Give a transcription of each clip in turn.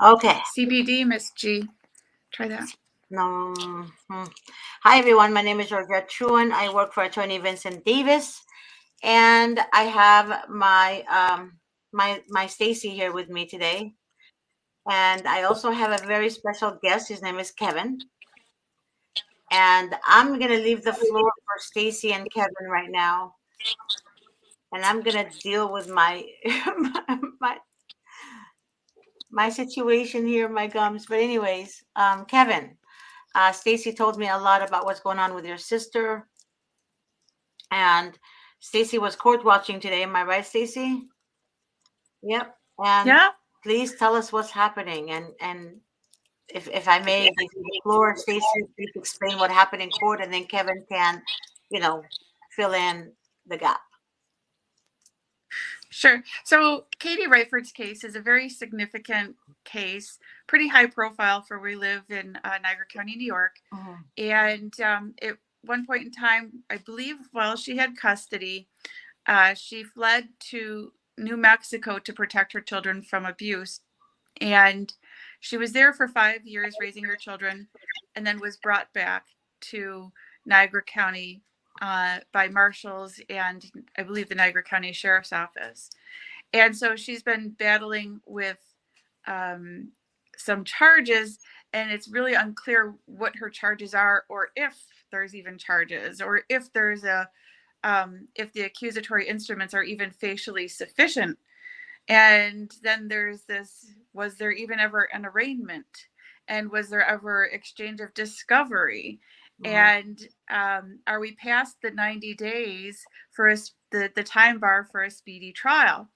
Okay. CBD, Miss G. Try that. No. Hi, everyone. My name is Georgia Chuen. I work for Attorney Vincent Davis, and I have my Stacy here with me today, and I also have a very special guest. His name is Kevin, and I'm gonna leave the floor for Stacy and Kevin right now, and I'm gonna deal with my my my situation here, my gums. But anyways, Kevin. Stacy told me a lot about what's going on with your sister, and Stacy was court watching today. Am I right, Stacy? Yep. And Yeah, please tell us what's happening, and if I may give you the floor, Stacy, please explain what happened in court, and then Kevin can, you know, fill in the gap. sure. So Katie Rayford's case is a very significant case, pretty high profile for where we live in Niagara County, New York. Mhm. And at one point in time, I believe, while she had custody, she fled to New Mexico to protect her children from abuse. And she was there for 5 years raising her children and then was brought back to Niagara County by marshals and I believe the Niagara County Sheriff's Office. And so she's been battling with um, some charges, and it's really unclear what her charges are, or if there's even charges, or if there's a if the accusatory instruments are even facially sufficient. And then there's this: was there even ever an arraignment? And was there ever exchange of discovery? Mhm. And are we past the 90 days for the time bar for a speedy trial?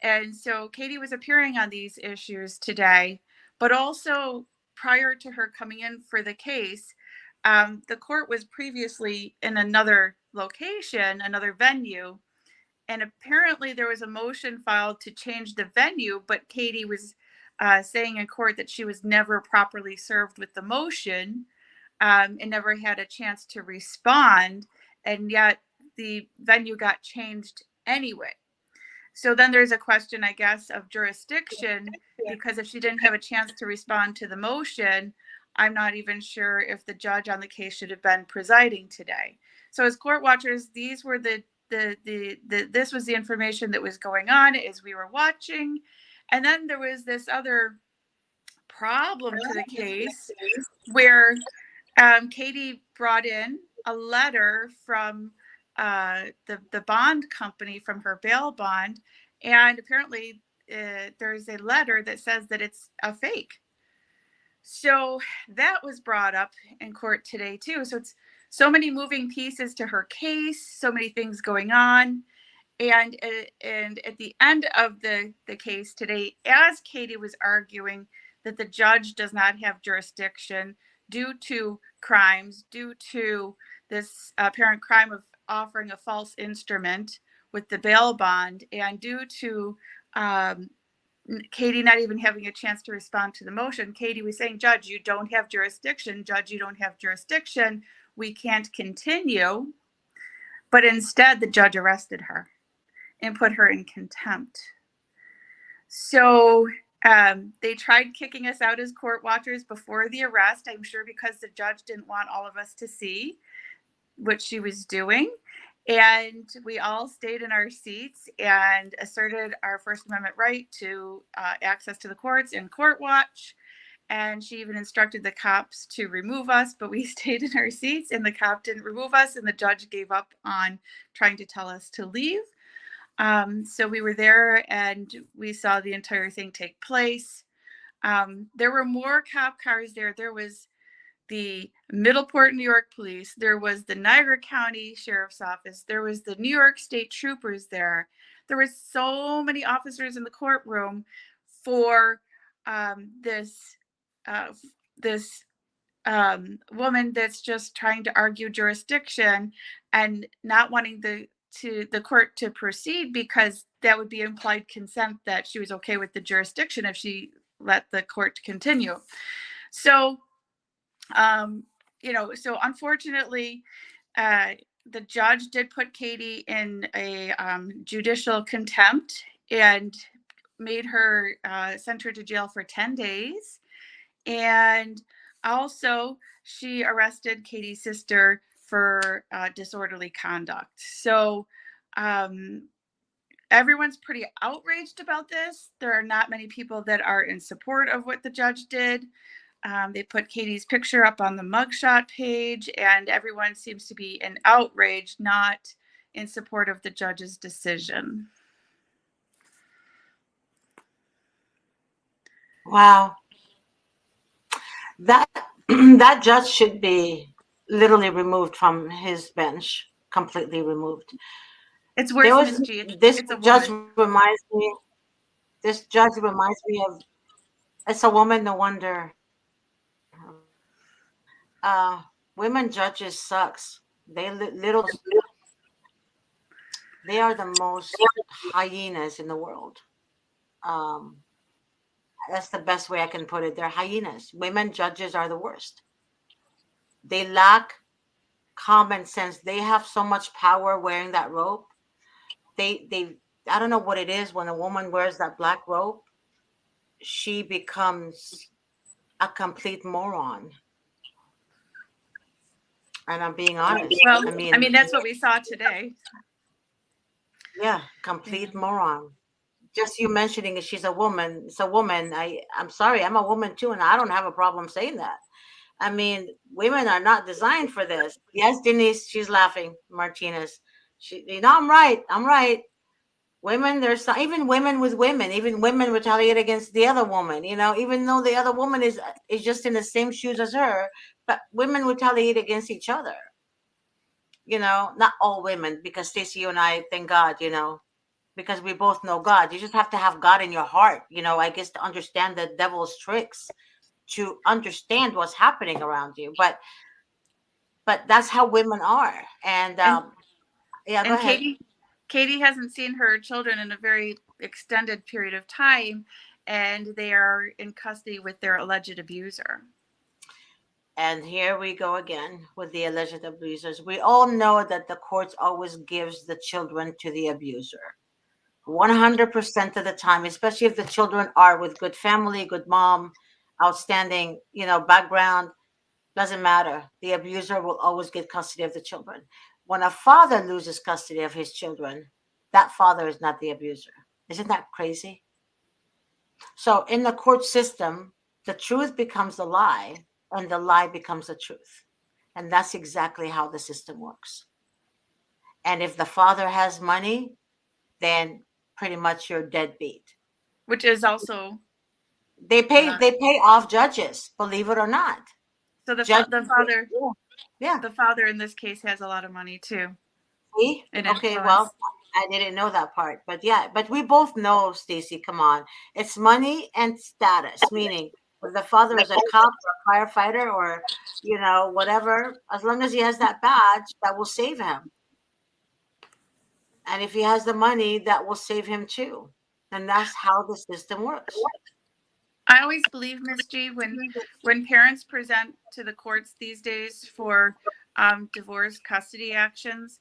And so Katie was appearing on these issues today, but also prior to her coming in for the case, the court was previously in another location, another venue, and apparently there was a motion filed to change the venue, but Katie was saying in court that she was never properly served with the motion and never had a chance to respond, and yet the venue got changed anyway. So then there's a question, I guess, of jurisdiction, because if she didn't have a chance to respond to the motion, I'm not even sure if the judge on the case should have been presiding today. So as court watchers, these were this was the information that was going on as we were watching. And then there was this other problem to the case where Katie brought in a letter from the bond company from her bail bond, and apparently there's a letter that says that it's a fake. So that was brought up in court today too. So it's so many moving pieces to her case, so many things going on. And at the end of the case today, as Katie was arguing that the judge does not have jurisdiction due to crimes, due to this apparent crime of offering a false instrument with the bail bond, and due to um, Katie not even having a chance to respond to the motion, Katie was saying, Judge, you don't have jurisdiction. Judge, you don't have jurisdiction. We can't continue. But instead, the judge arrested her and put her in contempt. So they tried kicking us out as court watchers before the arrest, I'm sure because the judge didn't want all of us to see what she was doing. And we all stayed in our seats and asserted our First Amendment right to access to the courts and court watch. And she even instructed the cops to remove us, but we stayed in our seats and the cop didn't remove us. And the judge gave up on trying to tell us to leave. So we were there and we saw the entire thing take place. There were more cop cars there. There was the Middleport, New York police. There was the Niagara County Sheriff's Office. There was the New York State Troopers there. There were so many officers in the courtroom for this uh, this woman that's just trying to argue jurisdiction and not wanting the court to proceed because that would be implied consent that she was okay with the jurisdiction if she let the court continue. So um, so unfortunately, uh, the judge did put Katie in a judicial contempt, and made her sent her to jail for 10 days. And also, she arrested Katie's sister for disorderly conduct. So, um, everyone's pretty outraged about this. There are not many people that are in support of what the judge did. They put Katie's picture up on the mugshot page, and everyone seems to be in outrage, not in support of the judge's decision. Wow. That that judge should be literally removed from his bench, completely removed. It's There worse, was Miss G. this It's a judge woman. reminds me. This judge reminds me of. It's a woman, no wonder. Women judges sucks. They are the most hyenas in the world. Um, that's the best way I can put it. They're hyenas. Women judges are the worst. They lack common sense. They have so much power wearing that robe. They I don't know what it is when a woman wears that black robe, she becomes a complete moron. And I'm being honest. Well, I I mean, mean, that's what we saw today. yeah, complete moron. Just you mentioning that she's a woman, it's a woman. I'm sorry, I'm a woman too, and I don't have a problem saying that. I mean, women are not designed for this. Yes, Denise, she's laughing. Martinez, I'm right. I'm right. Women, there's even women with women, even women retaliate against the other woman. Even though the other woman is just in the same shoes as her, but women retaliate against each other. Not all women, because Stacey, you and I, thank God, because we both know God. You just have to have God in your heart, I guess, to understand the devil's tricks, to understand what's happening around you. But that's how women are. And And yeah, go and ahead. Katie hasn't seen her children in a very extended period of time, and they are in custody with their alleged abuser. And here we go again with the alleged abusers. We all know that the courts always gives the children to the abuser. 100% of the time, especially if the children are with good family, good mom, outstanding, background, doesn't matter. The abuser will always get custody of the children. When a father loses custody of his children, that father is not the abuser. Isn't that crazy? So in the court system, the truth becomes a lie and the lie becomes the truth. And that's exactly how the system works. And if the father has money, then pretty much you're deadbeat. Which is also They pay uh, they pay off judges, believe it or not. so Judges, yeah, yeah. the father in this case has a lot of money too See? and Okay, well, influence. I didn't know that part. But yeah, but we both know, Stacy, come on. It's money and status, meaning if the father is a cop or a firefighter or, whatever, as long as he has that badge, that will save him. And if he has the money, that will save him too. And that's how the system works. I always believe, Miss G, when parents present to the courts these days for divorce custody actions,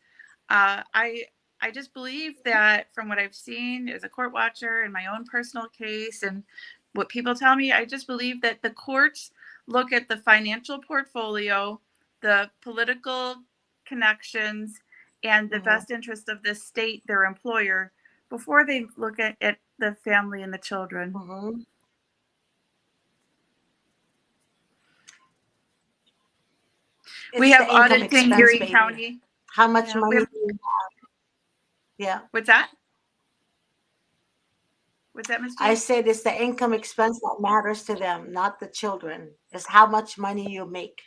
uh, I I just believe that from what I've seen as a court watcher in my own personal case and what people tell me, I just believe that the courts look at the financial portfolio, the political connections, and the Hmm. best interest of the state, their employer, before they look at the family and the children. Hmm. We It's have the income audits in expense, Erie baby. County. How much Yeah, we money have. do you Yeah. What's that? What's that, Miss I G? said it's the income expense that matters to them, not the children. It's how much money you make.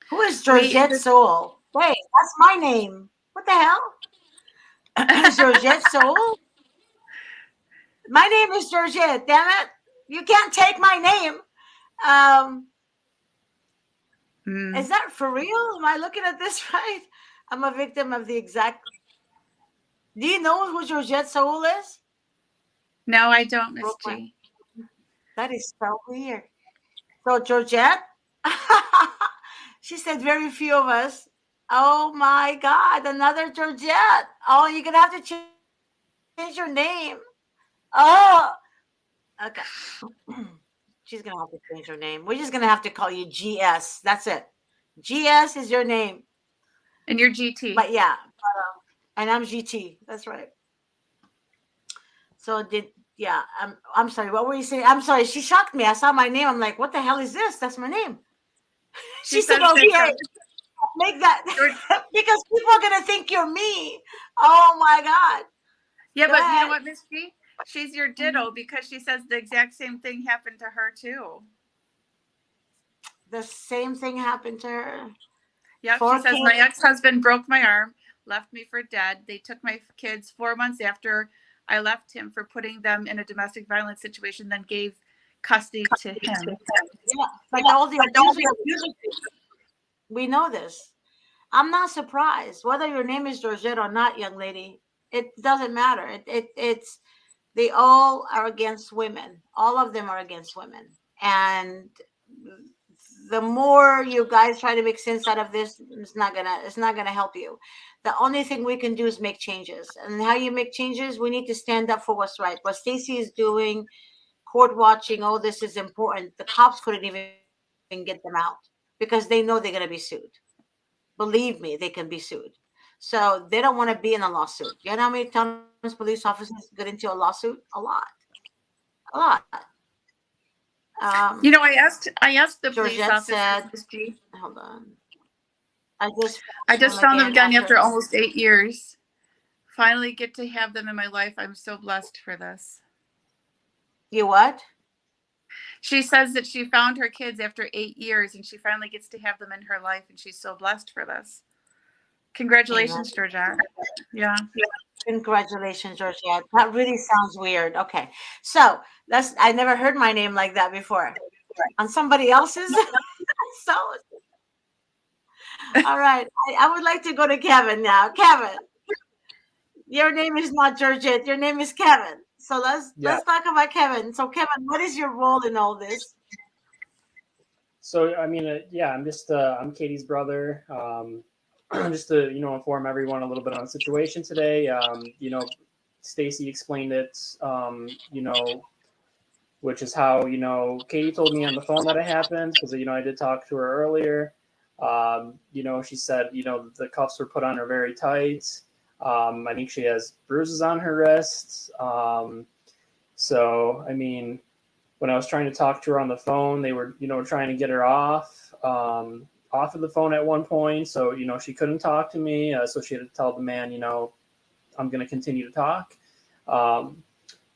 Who is We Georgette Soul? Wait, that's my name. What the hell? Georgette Soul? My name is Georgette. Damn it! You can't take my name. Um, Mm. is that for real? Am I looking at this right? I'm a victim of the exact. Do you know who Georgette Soul is? No, I don't, Miss Broke my. G. That is so weird. So Georgette, she said very few of us. Oh my God, another Georgette. Oh, you're gonna have to change your name. Oh my Oh, okay. She's gonna have to change her name. We're just gonna have to call you GS. That's it. GS is your name. And you're GT. But yeah, and I'm GT. That's right. So did yeah. I'm sorry. What were you saying? I'm sorry. She shocked me. I saw my name. I'm like, what the hell is this? That's my name. She She said, says "Oh, that here, make that because people are gonna think you're me." Oh my God. yeah, Go but you know ahead. what, Miss G? She's your Mhm. ditto because she says the exact same thing happened to her too. The same thing happened to her. Yep, she Four says my kids. ex-husband broke my arm, left me for dead. They took my kids 4 months after I left him for putting them in a domestic violence situation, then gave custody to him. Yeah, like all the abusers. We know this. I'm not surprised whether your name is Georgette or not, young lady. It doesn't matter. It's they all are against women. All of them are against women, and the more you guys try to make sense out of this, it's not gonna help you. The only thing we can do is make changes, and how you make changes, we need to stand up for what's right. What Stacy is doing, court watching, all this is important. The cops couldn't even get them out because they know they're gonna be sued. Believe me, they can be sued. So they don't want to be in a lawsuit. You know how many times police officers get into a lawsuit? A lot. You know, I asked the police Georgette officers, said, Miss G. hold on, I just I found just them found them again again after after. almost 8 years. Finally get to have them in my life. I'm so blessed for this. You what? She says that she found her kids after 8 years and she finally gets to have them in her life and she's so blessed for this. Amen. Congratulations, Georgette. Yeah. Congratulations, Georgette. That really sounds weird. Okay. So I never heard my name like that before. On somebody else's. So, all right. I would like to go to Kevin now. Kevin, your name is not Georgette. Your name is Kevin. So Yeah. let's talk about Kevin. So Kevin, what is your role in all this? So I mean, yeah, I'm Katie's brother. Just to inform everyone a little bit on the situation today. Stacy explained it. Which is how Katie told me on the phone that it happened because I did talk to her earlier. She said the cuffs were put on her very tight. I think she has bruises on her wrists. So I mean, when I was trying to talk to her on the phone, they were, trying to get her off of the phone at one point. So, she couldn't talk to me. So she had to tell the man, I'm going to continue to talk. Um,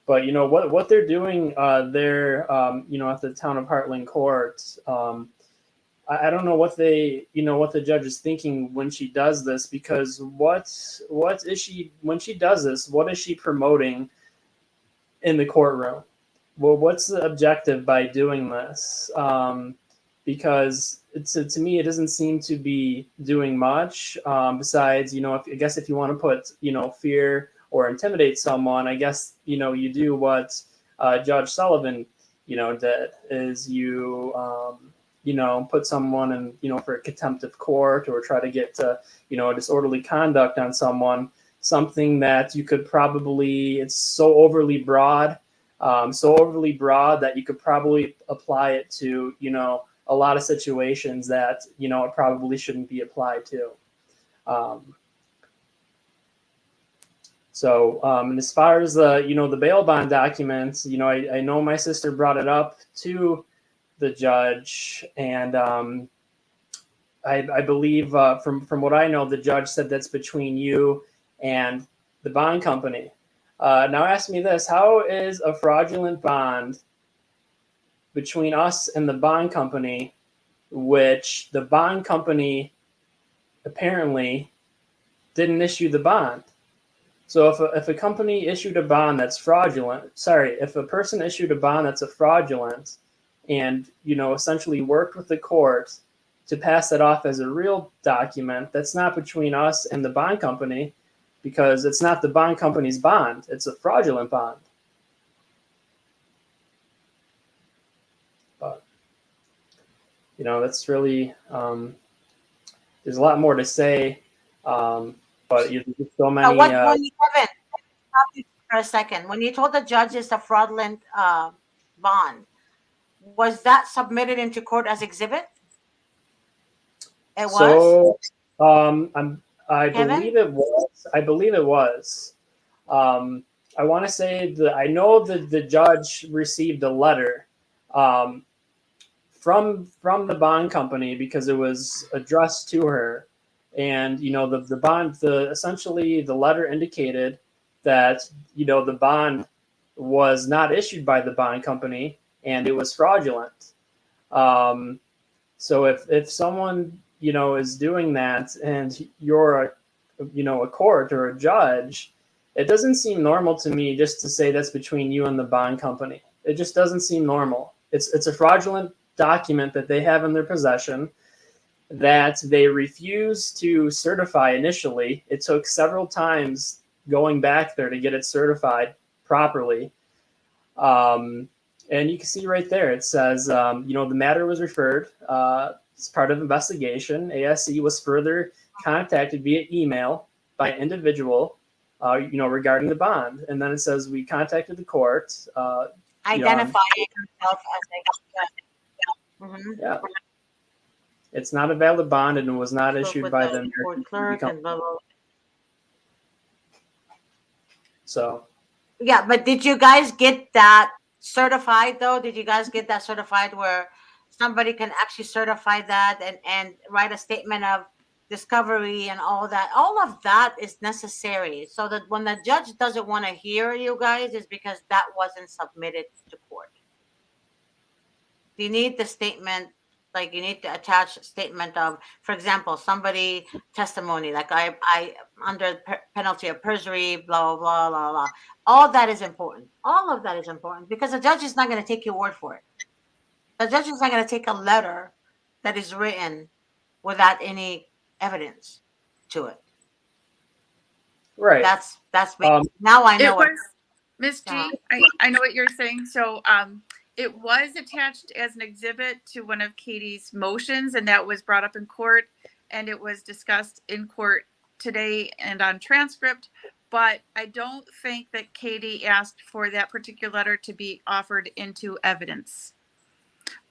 but what they're doing there, at the town of Heartland Court. I don't know what what the judge is thinking when she does this, because what is she when she does this? What is she promoting in the courtroom? Well, what's the objective by doing this? Because to me, it doesn't seem to be doing much. Besides, I guess if you want to put, fear or intimidate someone, I guess, you do what Judge Sullivan, did is put someone in, for contempt of court, or try to get, a disorderly conduct on someone, something that you could probably, it's so overly broad that you could probably apply it to, a lot of situations that, it probably shouldn't be applied to. Um, and as far as the bail bond documents, I know my sister brought it up to the judge, and I believe from what I know, the judge said that's between you and the bond company. Now ask me this: how is a fraudulent bond between us and the bond company, which the bond company apparently didn't issue the bond? So if a company issued a bond that's fraudulent, if a person issued a bond that's a fraudulent, and essentially worked with the court to pass that off as a real document, that's not between us and the bond company, because it's not the bond company's bond; it's a fraudulent bond. But that's really there's a lot more to say, but there's so At many. what point, Kevin? for a second. When you told the judge it's a fraudulent bond, was that submitted into court as exhibit? It was, So I Kevin? believe it was. I believe it was. I want to say that I know that the judge received a letter um, from the bond company because it was addressed to her, and the bond the essentially the letter indicated that the bond was not issued by the bond company and it was fraudulent. Um, so if someone is doing that and you're a court or a judge, it doesn't seem normal to me just to say that's between you and the bond company. It just doesn't seem normal. It's a fraudulent document that they have in their possession that they refuse to certify initially. It took several times going back there to get it certified properly. And you can see right there, it says, the matter was referred as part of investigation. ASC was further contacted via email by an individual, regarding the bond. And then it says, we contacted the court. Identifying himself as a Yeah. It's not a valid bond and it was not spoke issued with by the the court American clerk company. and blah, blah, blah. So Yeah, but did you guys get that certified though? Did you guys get that certified where somebody can actually certify that and write a statement of discovery and all that? All of that is necessary so that when the judge doesn't want to hear you guys, is because that wasn't submitted to court. You need the statement, like you need to attach a statement of, for example, somebody testimony, like I under penalty of perjury, blah blah blah blah blah. All that is important. All of that is important because the judge is not going to take your word for it. The judge is not going to take a letter that is written without any evidence to it. right. That's now I know It what. was Miss Uh, G. I know what you're saying. So it was attached as an exhibit to one of Katie's motions, and that was brought up in court, and it was discussed in court today and on transcript. But I don't think that Katie asked for that particular letter to be offered into evidence.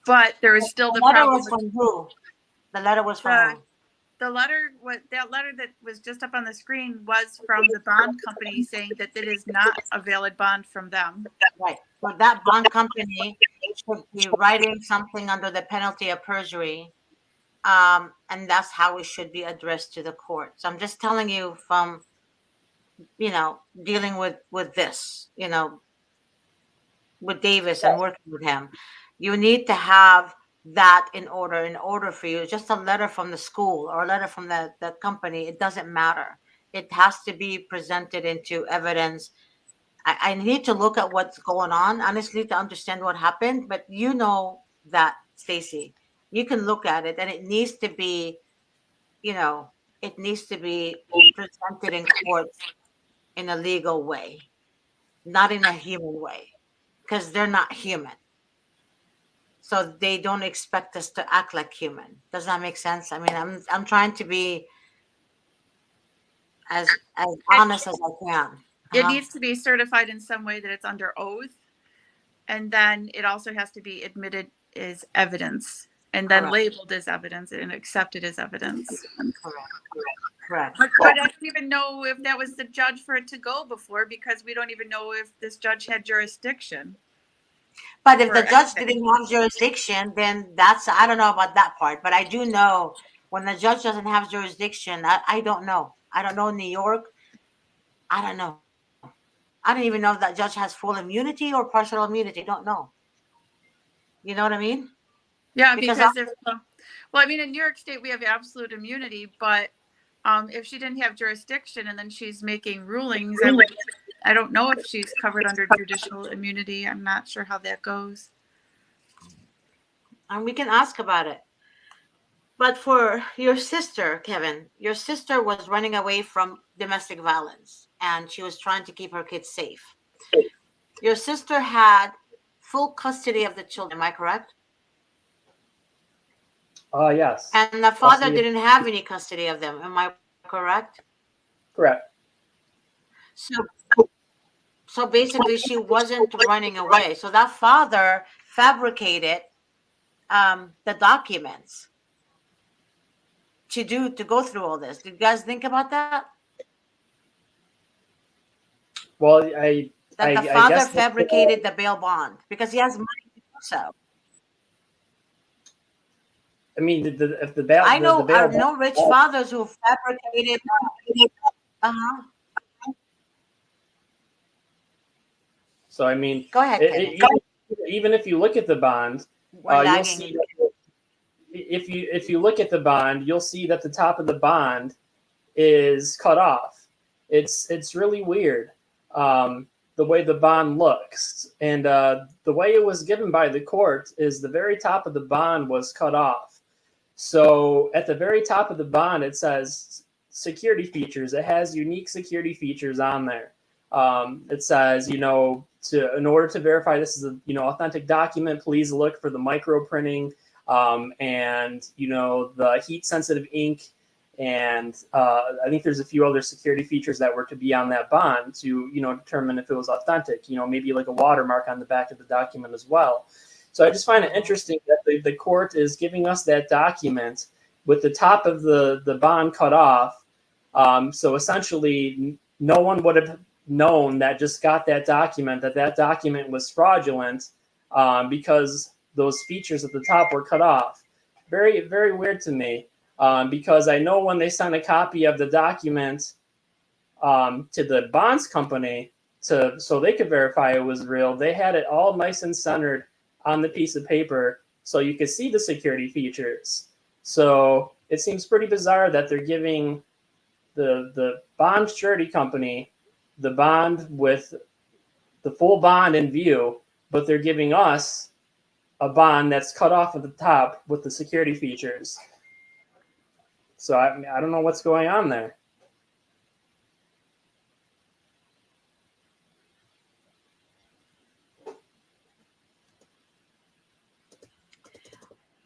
But there is still the letter problem was with from who? The letter was from the who? the letter. What that letter that was just up on the screen was from the bond company saying that it is not a valid bond from them. Right. So that bond company should be writing something under the penalty of perjury. And that's how it should be addressed to the court. So I'm just telling you from, dealing with this, with Davis and working with him, you need to have that in order for you. Just a letter from the school or a letter from the company, it doesn't matter. It has to be presented into evidence. I need to look at what's going on, honestly, to understand what happened. But you know that, Stacy, you can look at it, and it needs to be, it needs to be presented in court in a legal way, not in a human way, because they're not human. So they don't expect us to act like human. Does that make sense? I mean, I'm trying to be as honest as I can. It Uh-huh. needs to be certified in some way that it's under oath, and then it also has to be admitted as evidence, and then Correct. labeled as evidence and accepted as evidence. Correct. Correct. But I don't even know if that was the judge for it to go before, because we don't even know if this judge had jurisdiction. But if for the judge anything. didn't have jurisdiction, then I don't know about that part. But I do know when the judge doesn't have jurisdiction, I don't know. I don't know New York. I don't know. I don't even know if that judge has full immunity or partial immunity. Don't know. You know what I mean? Yeah, Because because well, I mean, in New York State, we have absolute immunity, but if she didn't have jurisdiction and then she's making rulings, I don't know if she's covered under judicial immunity. I'm not sure how that goes. and we can ask about it. But for your sister, Kevin, your sister was running away from domestic violence and she was trying to keep her kids safe. Your sister had full custody of the children, am I correct? Yes. And the father didn't have any custody of them, am I correct? Correct. So So basically, she wasn't running away. So that father fabricated the documents to go through all this. Do you guys think about that? Well, That the I father guess fabricated the bail bond because he has money to do so. I mean, if I the know bail, rich fathers who fabricated. Uh-huh. so I mean, Go ahead, Kenny. even if you look at the bond, We're you'll lagging. see that if you look at the bond, you'll see that the top of the bond is cut off. It's really weird, the way the bond looks, and the way it was given by the court is the very top of the bond was cut off. So at the very top of the bond, it says security features. It has unique security features on there. It says, in order to verify this is a authentic document, please look for the micro printing, and the heat sensitive ink, and I think there's a few other security features that were to be on that bond to determine if it was authentic. Maybe like a watermark on the back of the document as well. So I just find it interesting that the court is giving us that document with the top of the bond cut off. So essentially, no one would have known that just got that document was fraudulent, because those features at the top were cut off. Very, very weird to me, because I know when they sent a copy of the document to the bonds company so they could verify it was real, they had it all nice and centered on the piece of paper so you could see the security features. So it seems pretty bizarre that they're giving the bond surety company the bond with the full bond in view, but they're giving us a bond that's cut off at the top with the security features. So I don't know what's going on there.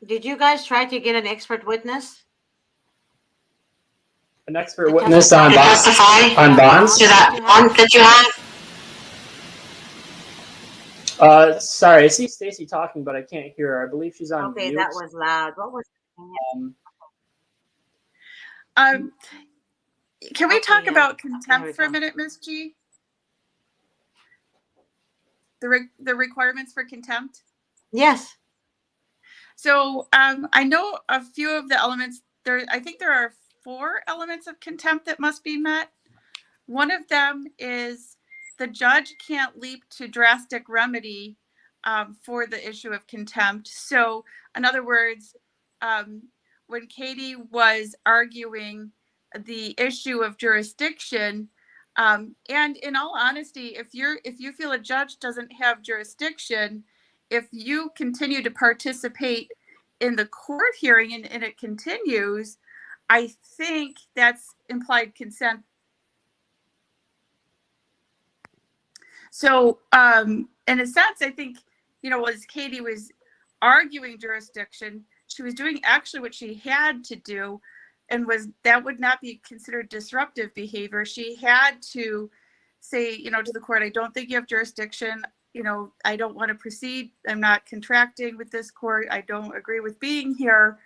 Did you guys try to get an expert witness? An expert witness on bonds? On bonds? To that bond that you have? Sorry, I see Stacy talking, but I can't hear her. I believe she's on Okay, mute. that was loud. What was? Can we talk yeah. about There we contempt for a go. minute, Ms. G? The requirements for contempt? Yes. So I know a few of the elements. I think there are 4 elements of contempt that must be met. One of them is the judge can't leap to drastic remedy for the issue of contempt. So in other words, when Katie was arguing the issue of jurisdiction, and in all honesty, if you feel a judge doesn't have jurisdiction, if you continue to participate in the court hearing and it continues, I think that's implied consent. So in a sense, I think, as Katie was arguing jurisdiction, she was doing actually what she had to do, and that would not be considered disruptive behavior. She had to say, to the court, I don't think you have jurisdiction. I don't want to proceed. I'm not contracting with this court. I don't agree with being here.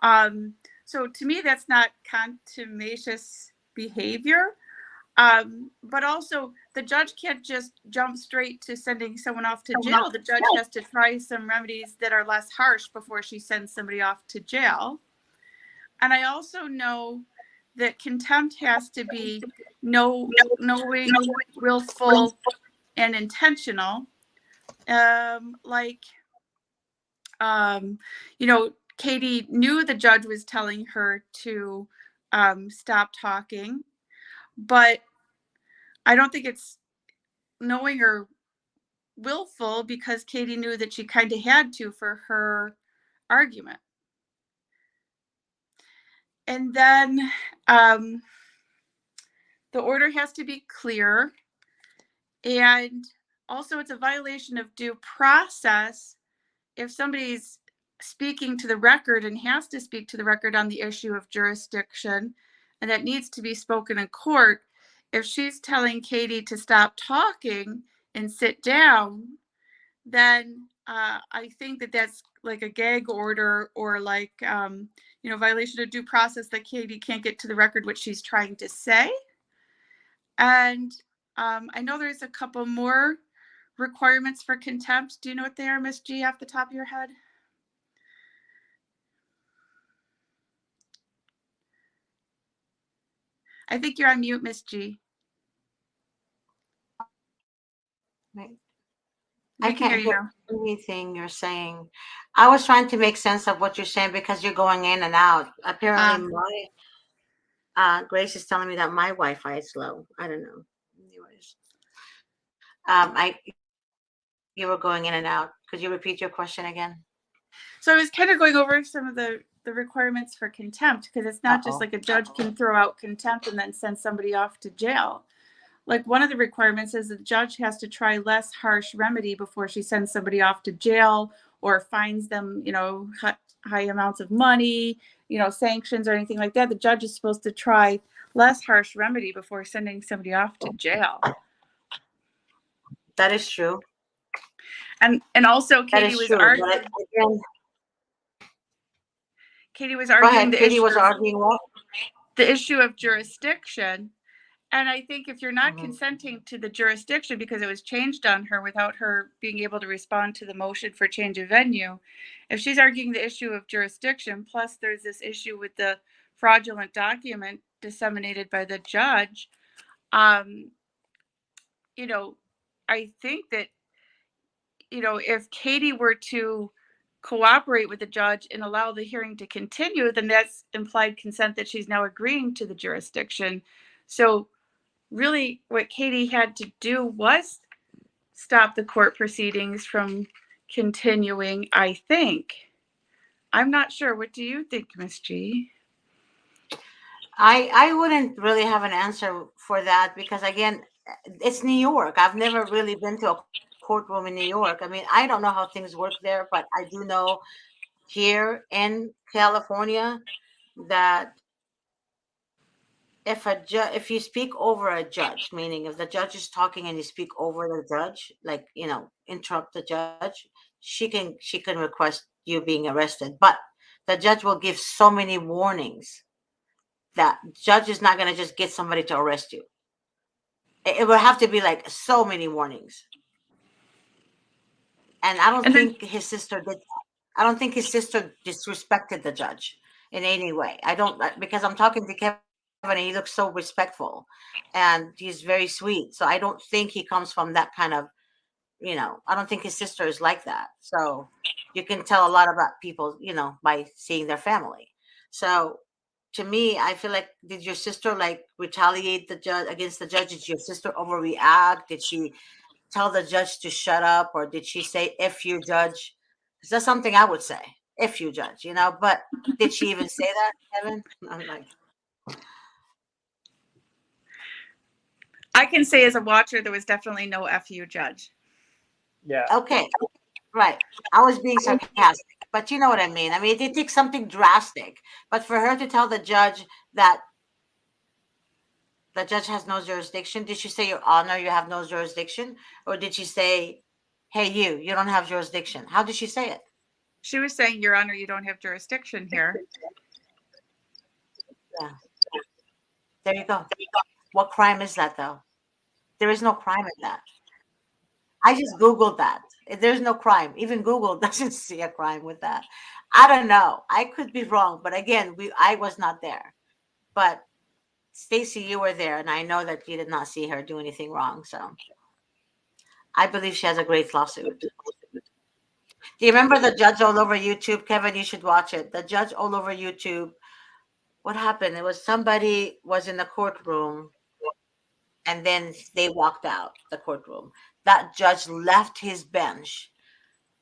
So to me, that's not contumacious behavior. But also, the judge can't just jump straight to sending someone off to jail. The judge has to try some remedies that are less harsh before she sends somebody off to jail. And I also know that contempt has to be knowing, willful, and intentional. Katie knew the judge was telling her to stop talking, but I don't think it's knowing or willful because Katie knew that she kind of had to for her argument. And then the order has to be clear. And also, it's a violation of due process if somebody's speaking to the record and has to speak to the record on the issue of jurisdiction, and that needs to be spoken in court. if she's telling Katie to stop talking and sit down, then I think that that's like a gag order, or like, violation of due process, that Katie can't get to the record what she's trying to say. And I know there's a couple more requirements for contempt. Do you know what they are, Miss G, off the top of your head? I think you're on mute, Miss G. Right. We I can hear can't you hear now. anything you're saying. I was trying to make sense of what you're saying because you're going in and out. Apparently, Grace is telling me that my Wi-Fi is slow. I don't know. Anyways, you were going in and out. Could you repeat your question again? So I was kind of going over some of the requirements for contempt, because it's not just Uh-oh. like a judge can throw out contempt and then send somebody off to jail. Like, one of the requirements is the judge has to try less harsh remedy before she sends somebody off to jail or fines them, high amounts of money, sanctions or anything like that. The judge is supposed to try less harsh remedy before sending somebody off to jail. That is true. And also That Katie is was true. But arguing again, Katie was go arguing ahead. Katie was arguing what? the issue of jurisdiction. And I think if you're not Mhm. consenting to the jurisdiction because it was changed on her without her being able to respond to the motion for change of venue, if she's arguing the issue of jurisdiction, plus there's this issue with the fraudulent document disseminated by the judge, I think that, if Katie were to cooperate with the judge and allow the hearing to continue, then that's implied consent that she's now agreeing to the jurisdiction. So really what Katie had to do was stop the court proceedings from continuing, I think. I'm not sure. What do you think, Miss G? I wouldn't really have an answer for that because again, it's New York. I've never really been to a courtroom in New York. I mean, I don't know how things work there, but I do know here in California that if you speak over a judge, meaning if the judge is talking and you speak over the judge, like interrupt the judge, she can request you being arrested, but the judge will give so many warnings that judge is not going to just get somebody to arrest you. It would have to be like so many warnings. And I don't And then think his sister did. I don't think his sister disrespected the judge in any way. I don't, because I'm talking to Kevin and he looks so respectful and he's very sweet. So I don't think he comes from that kind of, I don't think his sister is like that. So you can tell a lot about people, by seeing their family. So to me, I feel like, did your sister like retaliate the judge against the judge? Did your sister overreact? Did she tell the judge to shut up, or did she say "if you judge"? Because that's something I would say, "if you judge," But did she even say that, Kevin? I'm like, I can say as a watcher, there was definitely no FU judge. Yeah. okay, right. I was being sarcastic, but you know what I mean. I mean, it takes something drastic, but for her to tell the judge that the judge has no jurisdiction, did she say, "Your Honor, you have no jurisdiction," or did she say, "Hey, you don't have jurisdiction"? How did she say it? She was saying, Your Honor, you don't have jurisdiction here. Yeah, there you go. What crime is that, though? There is no crime in that. I just Googled that. There's no crime. Even Google doesn't see a crime with that. I don't know. I could be wrong, but again, I was not there. But Stacy, you were there, and I know that you did not see her do anything wrong. So I believe she has a great lawsuit. Do you remember the judge all over YouTube? Kevin, you should watch it. The judge all over YouTube. What happened? It was somebody was in the courtroom and then they walked out the courtroom. That judge left his bench,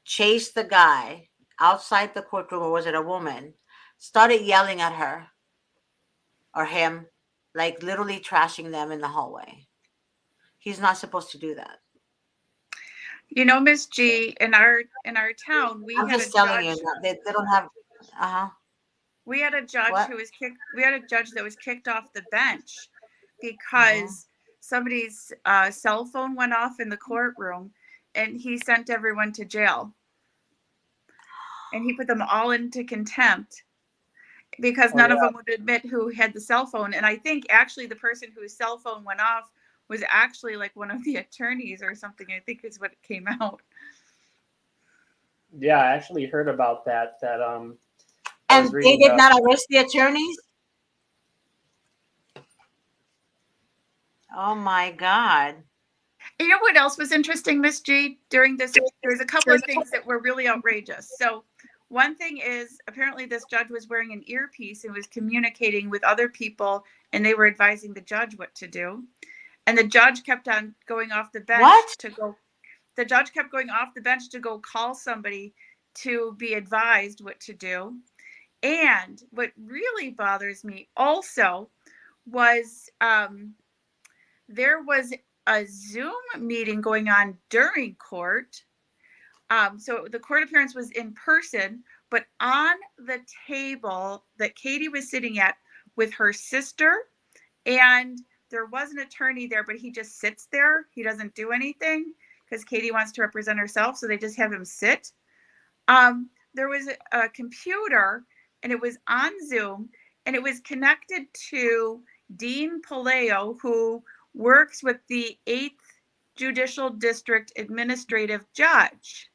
chased the guy outside the courtroom, or was it a woman? Started yelling at her or him, like literally trashing them in the hallway. He's not supposed to do that. Miss G, in our town, I'm just telling you, they don't have. Uh huh. we had a judge What? who was kicked. We had a judge that was kicked off the bench Uh-huh. because somebody's cell phone went off in the courtroom, and he sent everyone to jail. And he put them all into contempt because Oh none of yeah. them would admit who had the cell phone. And I think actually the person whose cell phone went off was actually like one of the attorneys or something, I think is what came out. Yeah, I actually heard about that. I was And they reading. did not arrest the attorneys? Oh my God. You know what else was interesting, Miss G, during this? There's a couple of things that were really outrageous. So one thing is apparently this judge was wearing an earpiece and was communicating with other people, and they were advising the judge what to do. And the judge kept on going off the bench What? to go. The judge kept going off the bench to go call somebody to be advised what to do. And what really bothers me also was there was a Zoom meeting going on during court. So the court appearance was in person, but on the table that Katie was sitting at with her sister, and there was an attorney there, but he just sits there. He doesn't do anything because Katie wants to represent herself, so they just have him sit. There was a computer, and it was on Zoom, and it was connected to Dean Paleo, who works with the 8th Judicial District Administrative Judge.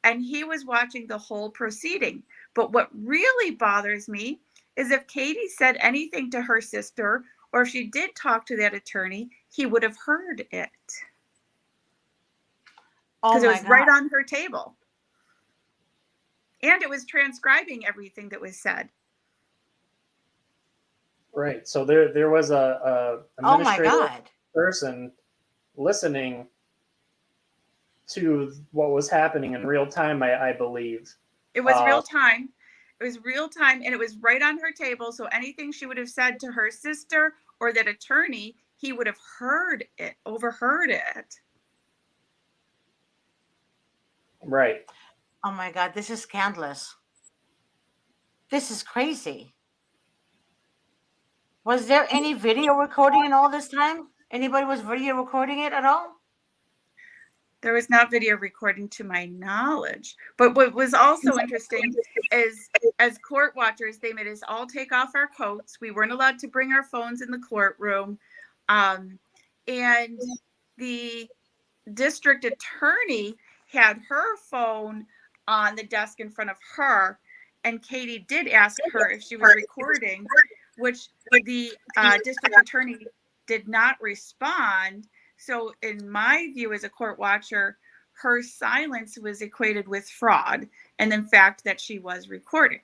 And he was watching the whole proceeding. But what really bothers me is if Katie said anything to her sister, or if she did talk to that attorney, he would have heard it. Oh Because it my was God. right on her table. And it was transcribing everything that was said. Right. So there was a Oh my administrative God. person listening to what was happening in real time, I believe. It was real time. It was real time, and it was right on her table. So anything she would have said to her sister or that attorney, he would have heard it, overheard it. Right. Oh my God. This is scandalous. This is crazy. Was there any video recording in all this time? Anybody was video recording it at all? There was not video recording to my knowledge. But what was also interesting is as court watchers, they made us all take off our coats. We weren't allowed to bring our phones in the courtroom. And the district attorney had her phone on the desk in front of her. And Katie did ask her if she was recording, which the district attorney did not respond. So in my view as a court watcher, her silence was equated with fraud, and in fact that she was recording.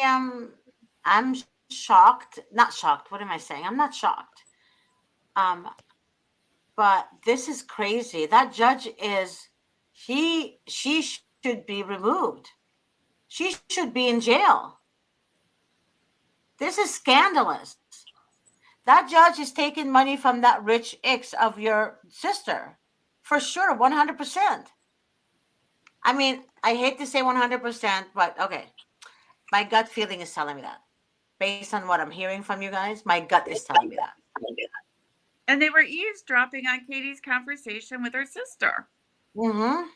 I'm shocked. Not shocked. What am I saying? I'm not shocked. But this is crazy. That judge is she should be removed. She should be in jail. This is scandalous. That judge is taking money from that rich ex of your sister. For sure, 100%. I mean, I hate to say 100%, but okay. My gut feeling is telling me that. Based on what I'm hearing from you guys, my gut is telling me that. And they were eavesdropping on Katie's conversation with her sister. Mm-hmm.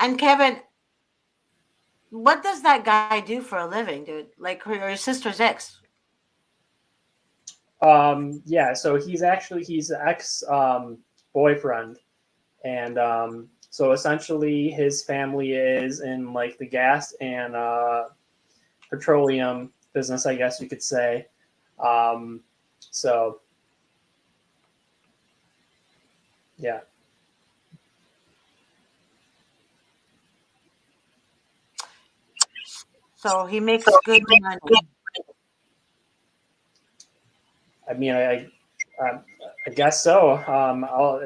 And Kevin, what does that guy do for a living, dude? Like her sister's ex. Yeah. So he's ex boyfriend, and so essentially his family is in like the gas and petroleum business, I guess you could say. So yeah. So he makes good money. I mean, I guess so.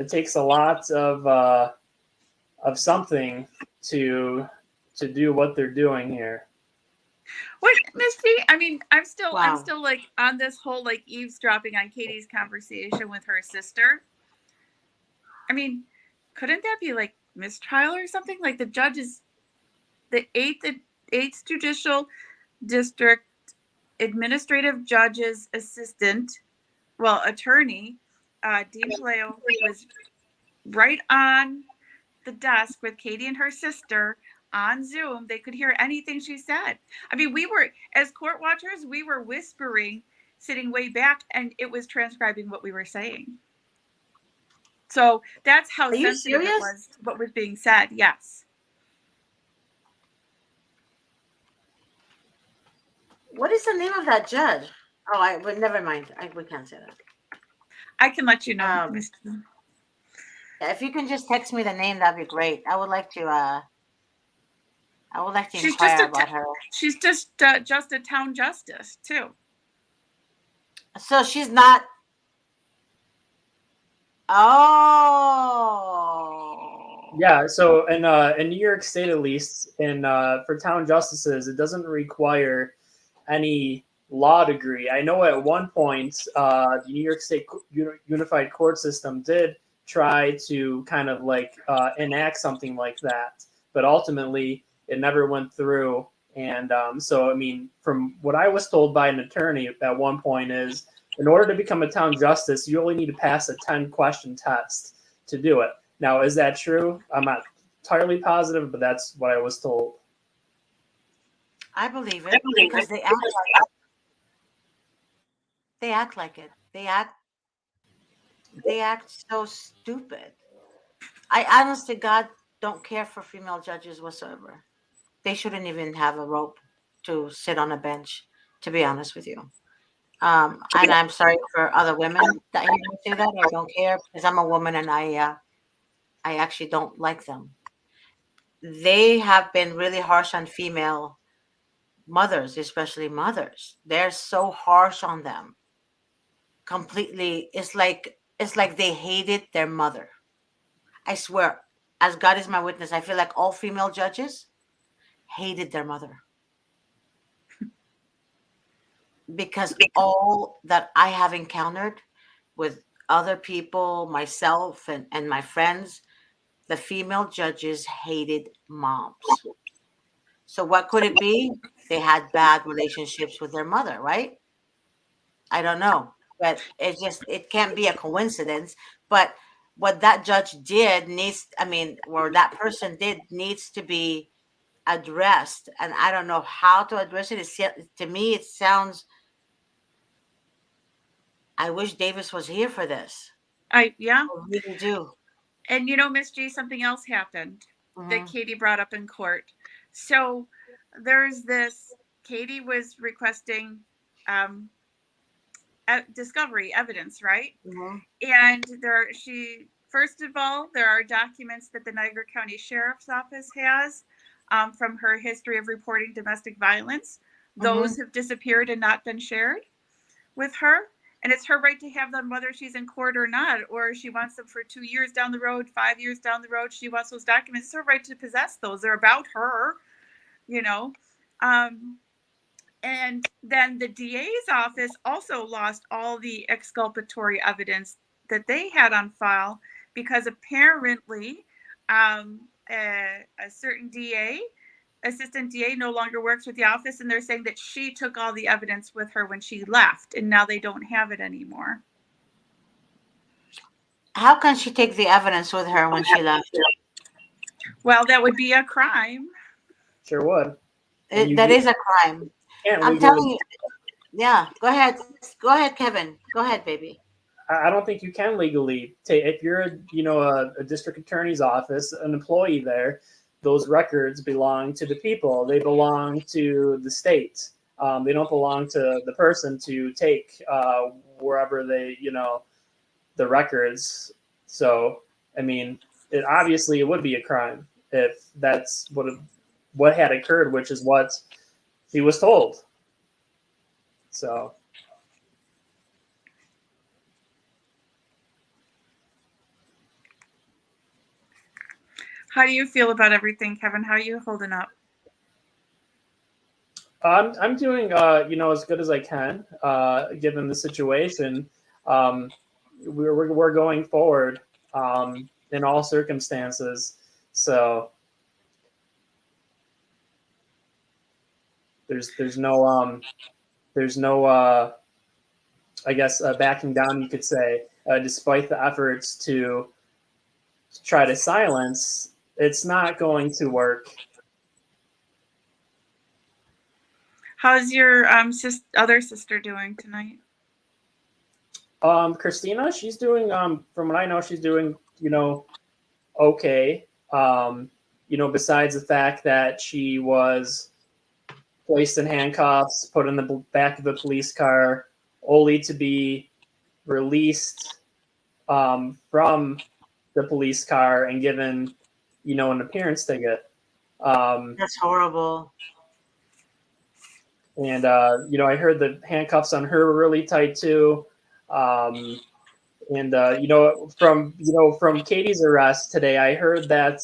It takes a lot of something to do what they're doing here. What, Misty? I mean, I'm still Wow. like on this whole like eavesdropping on Katie's conversation with her sister. I mean, couldn't that be like mistrial or something. Like the judge is the eighth judicial district administrative judge's attorney, Dean Paleo, was right on the desk with Katie and her sister on Zoom. They could hear anything she said. I mean, we were, as court watchers, we were whispering, sitting way back, and it was transcribing what we were saying. So that's how Are you sensitive it serious? was, what was being said. Yes. What is the name of that judge? Oh, but never mind. We can't say that. I can let you know. Yeah, if you can just text me the name, that'd be great. I would like to She's inquire about her. She's just a town justice too. So she's not. Oh. Yeah. So in New York State, at least, for town justices, it doesn't require any law degree. I know at one point, the New York State Unified Court System did try to kind of like enact something like that, but ultimately it never went through. And so, I mean, from what I was told by an attorney at one point is, in order to become a town justice, you only need to pass a 10-question test to do it. Now, is that true? I'm not entirely positive, but that's what I was told. I believe it because they act like it. They act like it. They act so stupid. I honestly, God, don't care for female judges whatsoever. They shouldn't even have a rope to sit on a bench, to be honest with you. And I'm sorry for other women that hear me say that. I don't care because I'm a woman and I actually don't like them. They have been really harsh on female mothers, especially mothers. They're so harsh on them. Completely, it's like they hated their mother. I swear, as God is my witness, I feel like all female judges hated their mother. Because all that I have encountered with other people, myself and my friends, the female judges hated moms. So what could it be? They had bad relationships with their mother, right? I don't know. But it can't be a coincidence. But what that judge did or that person did needs to be addressed. And I don't know how to address it. To me, it sounds, I wish Davis was here for this. Yeah. I really do. And Miss G, something else happened that Katie brought up in court. So there's this, Katie was requesting discovery evidence, right? And first of all, there are documents that the Niagara County Sheriff's Office has from her history of reporting domestic violence. Those have disappeared and not been shared with her. And it's her right to have them whether she's in court or not, or she wants them for 2 years down the road, 5 years down the road. She wants those documents. It's her right to possess those. They're about her, And then the DA's office also lost all the exculpatory evidence that they had on file because apparently a certain assistant DA no longer works with the office, and they're saying that she took all the evidence with her when she left, and now they don't have it anymore. How can she take the evidence with her when she left? Well, that would be a crime. Sure would. That is a crime. I'm telling you. Yeah, go ahead. Go ahead, Kevin. Go ahead, baby. I don't think you can legally take, if you're a district attorney's office, an employee there, those records belong to the people. They belong to the state. They don't belong to the person to take wherever they, the records. So, I mean, it would be a crime if that's what had occurred, which is what she was told. So. How do you feel about everything, Kevin? How are you holding up? I'm doing, as good as I can, given the situation. We're going forward in all circumstances. So there's no I guess backing down, you could say, despite the efforts to try to silence, it's not going to work. How's your other sister doing tonight? Christina, she's doing from what I know, she's doing, okay. Besides the fact that she was placed in handcuffs, put in the back of the police car, only to be released from the police car and given, an appearance ticket. That's horrible. And I heard the handcuffs on her were really tight too. And from Katie's arrest today, I heard that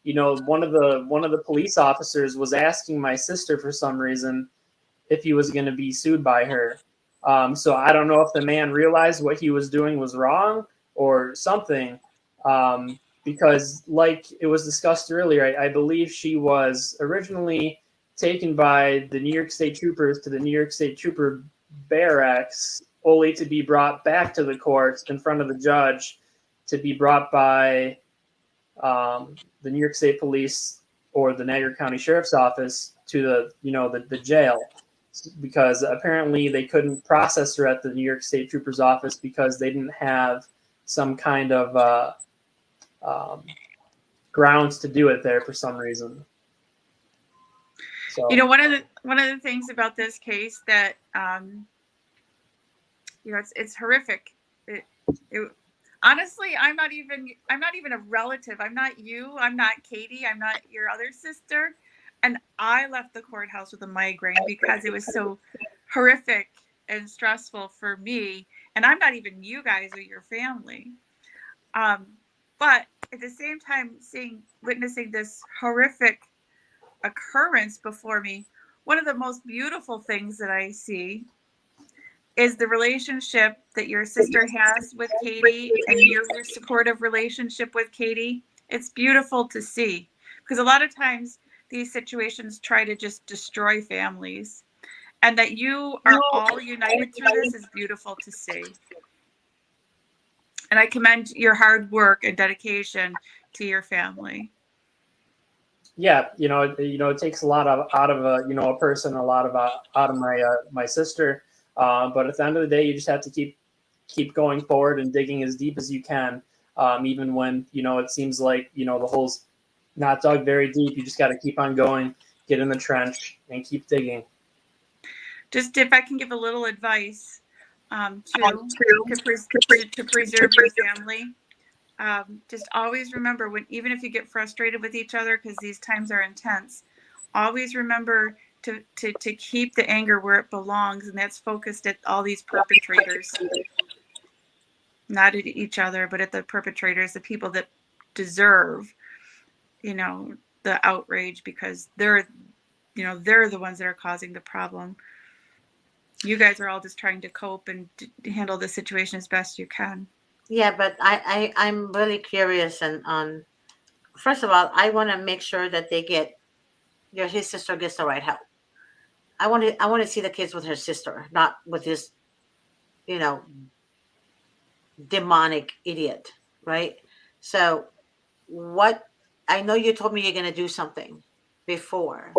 one of the police officers was asking my sister for some reason if he was going to be sued by her. So I don't know if the man realized what he was doing was wrong or something. Because like it was discussed earlier, I believe she was originally taken by the New York State Troopers to the New York State Trooper barracks, only to be brought back to the court in front of the judge, to be brought by the New York State Police or the Niagara County Sheriff's Office to the jail, because apparently they couldn't process her at the New York State Trooper's office because they didn't have some kind of grounds to do it there for some reason. So, One of the things about this case that it's horrific. Honestly, I'm not even a relative. I'm not you. I'm not Katie. I'm not your other sister. And I left the courthouse with a migraine because it was so horrific and stressful for me. And I'm not even you guys or your family. But at the same time, witnessing this horrific occurrence before me, one of the most beautiful things that I see is the relationship that your sister has with Katie and your supportive relationship with Katie. It's beautiful to see, because a lot of times these situations try to just destroy families, and that you are all united through this is beautiful to see. And I commend your hard work and dedication to your family. Yeah, it takes a lot out of a person, a lot out of my sister. But at the end of the day, you just have to keep going forward and digging as deep as you can, even when it seems like the hole's not dug very deep. You just got to keep on going, get in the trench, and keep digging. Just if I can give a little advice to preserve your family, just always remember, even if you get frustrated with each other, because these times are intense, always remember to keep the anger where it belongs, and that's focused at all these perpetrators, not at each other, but at the perpetrators, the people that deserve the outrage, because they're the ones that are causing the problem. You guys are all just trying to cope and handle the situation as best you can. Yeah, but I'm really curious, and on first of all, I want to make sure that his sister gets the right help. I want to see the kids with her sister, not with this, demonic idiot, right? So, what I know you told me you're going to do something before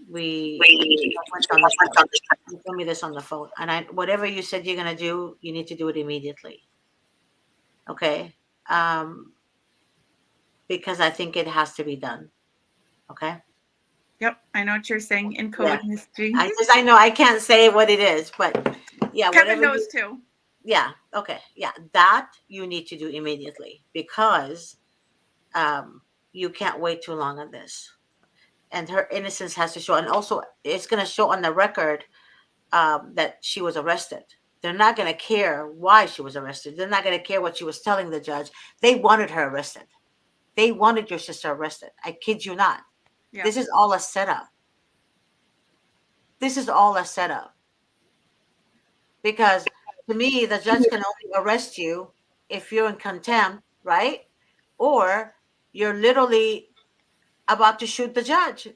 we went on the phone. You told me this on the phone, and whatever you said you're going to do, you need to do it immediately. Okay, because I think it has to be done. Okay. Yep, I know what you're saying in code mystery. I know I can't say what it is, but yeah, Kevin knows too. Yeah. Okay. Yeah, that you need to do immediately, because you can't wait too long on this, and her innocence has to show, and also it's going to show on the record that she was arrested. They're not going to care why she was arrested. They're not going to care what she was telling the judge. They wanted her arrested. They wanted your sister arrested. I kid you not. Yeah. This is all a setup. This is all a setup. Because to me, the judge can only arrest you if you're in contempt, right? Or you're literally about to shoot the judge.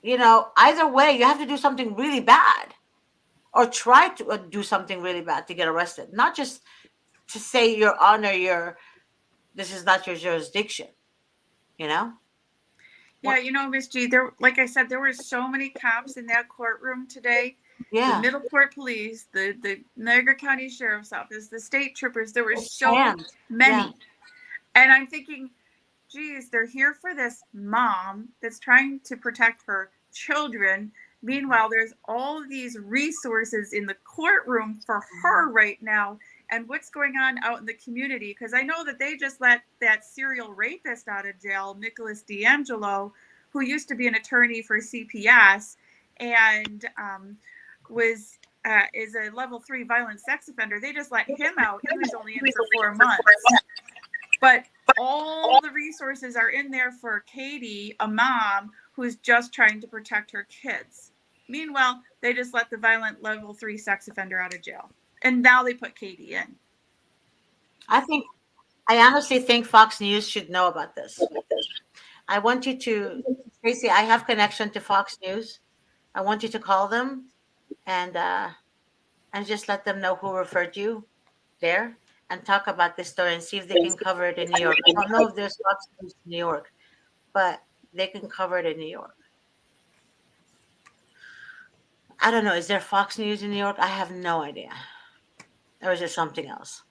Either way, you have to do something really bad or try to do something really bad to get arrested, not just to say, Your Honor, this is not your jurisdiction. You know Yeah, what? Miss G, there, like I said, there were so many cops in that courtroom today. The Yeah, Middleport Police, the Niagara County Sheriff's Office, the state troopers. There were it's so hands. Yeah. many, and I'm thinking, geez, they're here for this mom that's trying to protect her children. Meanwhile, there's all of these resources in the courtroom for her right now. And what's going on out in the community? Because I know that they just let that serial rapist out of jail, Nicholas D'Angelo, who used to be an attorney for CPS and was is a level 3 violent sex offender. They just let him out. He was only in for 4 months, but all the resources are in there for Katie, a mom who's just trying to protect her kids. Meanwhile, they just let the violent level 3 sex offender out of jail. And now they put Katie in. I think I honestly think Fox News should know about this. I want you to, Stacey. I have connection to Fox News. I want you to call them and just let them know who referred you there and talk about this story and see if they can cover it in New York. I don't know if there's Fox News in New York, but they can cover it in New York. I don't know. Is there Fox News in New York? I have no idea. Or is it something else?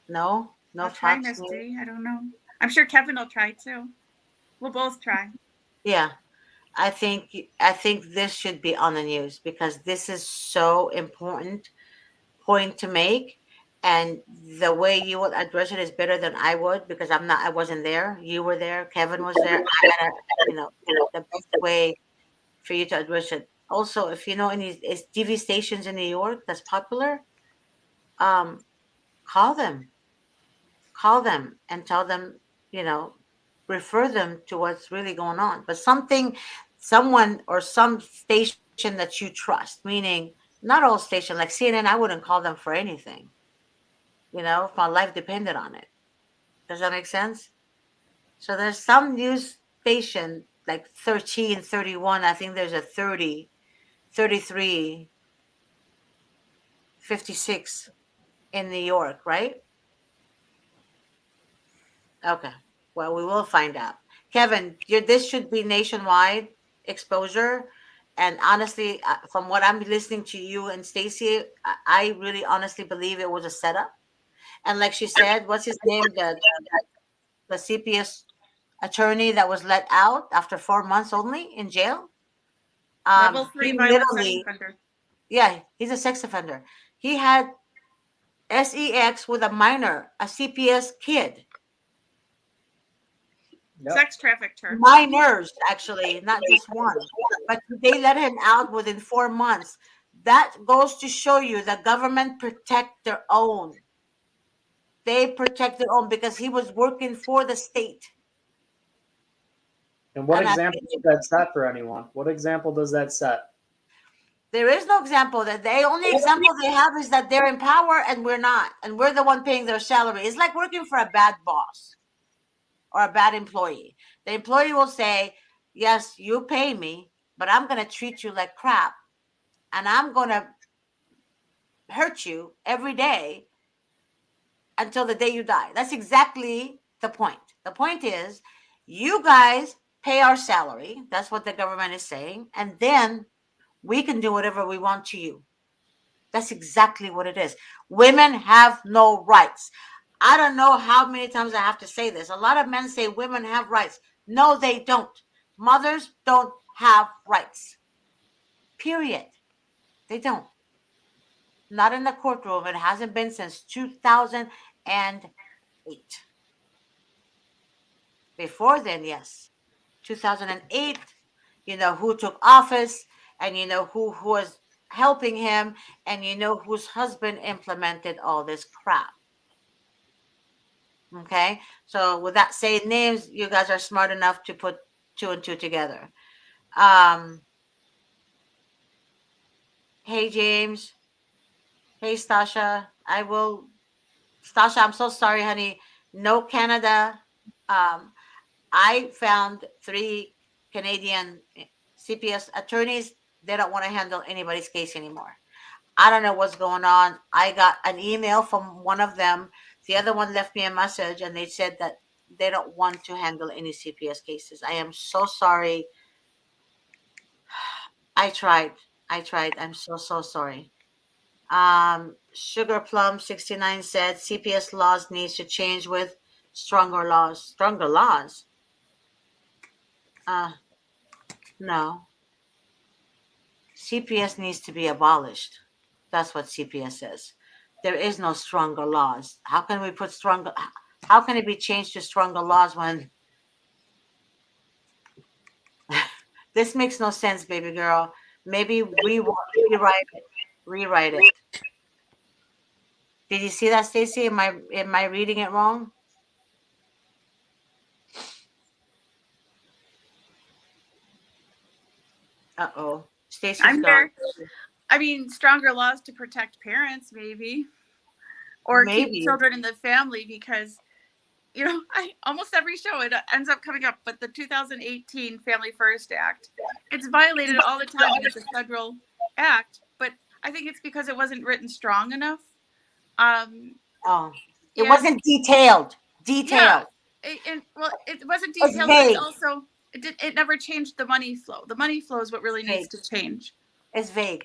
No, no I'll try, Fox Miss News. G. I don't know. I'm sure Kevin will try too. We'll both try. Yeah, I think this should be on the news because this is so important point to make, and the way you would address it is better than I would because I wasn't there. You were there. Kevin was there. I had a, you know, the best way for you to address it. Also, if you know any TV stations in New York that's popular, um, call them, and tell them, you know, refer them to what's really going on. But someone or some station that you trust, meaning not all station like CNN, I wouldn't call them for anything. If my life depended on it. Does that make sense? So there's some news station like 13, 31. I think there's a 30, 33, 56 in New York, right? Okay. Well, we will find out. Kevin, this should be nationwide exposure. And honestly, from what I'm listening to you and Stacy, I really honestly believe it was a setup. And like she said, what's his name? The CPS attorney that was let out after 4 months only in jail. Level He 3 violent sex literally, offender. yeah, he's a sex offender. He had sex with a minor, a CPS kid. Yep. Sex trafficked her. Minors, actually, not just one. But they let him out within 4 months. That goes to show you the government protect their own. They protect their own because he was working for the state. And what And example does that set for anyone? What example does that set? there is no example. That the only example they have is that they're in power and we're not, and we're the one paying their salary. It's like working for a bad boss or a bad employee. The employee will say, "Yes, you pay me, but I'm going to treat you like crap, and I'm going to hurt you every day until the day you die." That's exactly the point. The point is, you guys pay our salary. That's what the government is saying, and then we can do whatever we want to you. That's exactly what it is. Women have no rights. I don't know how many times I have to say this. A lot of men say women have rights. No, they don't. Mothers don't have rights. Period. They don't. Not in the courtroom. It hasn't been since 2008. Before then, yes. 2008, you know who took office, and you know who was helping him, and you know whose husband implemented all this crap. Okay. So with that saying names, you guys are smart enough to put two and two together. Um, hey James. Hey Stasha. I will Stasha, I'm so sorry, honey. No Canada. Um, I found three Canadian CPS attorneys. They don't want to handle anybody's case anymore. I don't know what's going on. I got an email from one of them. The other one left me a message and they said that they don't want to handle any CPS cases. I am so sorry. I tried. I tried. I'm so, so sorry. Sugar Plum 69 said CPS laws needs to change with stronger laws. Stronger laws? Uh, no. CPS needs to be abolished. That's what CPS says. There is no stronger laws. How can we put stronger? How can it be changed to stronger laws when this makes no sense, baby girl? Maybe rewrite it. Rewrite it. Did you see that, Stacy? Am I reading it wrong? Uh oh. Stacy's I'm gone. here. I mean, stronger laws to protect parents, maybe, or keep Maybe. children in the family because, I almost every show it ends up coming up. But the 2018 Family First Act, it's violated all the time, and it's a federal act. But I think it's because it wasn't written strong enough. Um, Oh, it and wasn't detailed. yeah, Detailed. and well, it wasn't It's detailed, but it's vague. also it never changed the money flow. The money flow is what really needs Vague. to change. It's vague.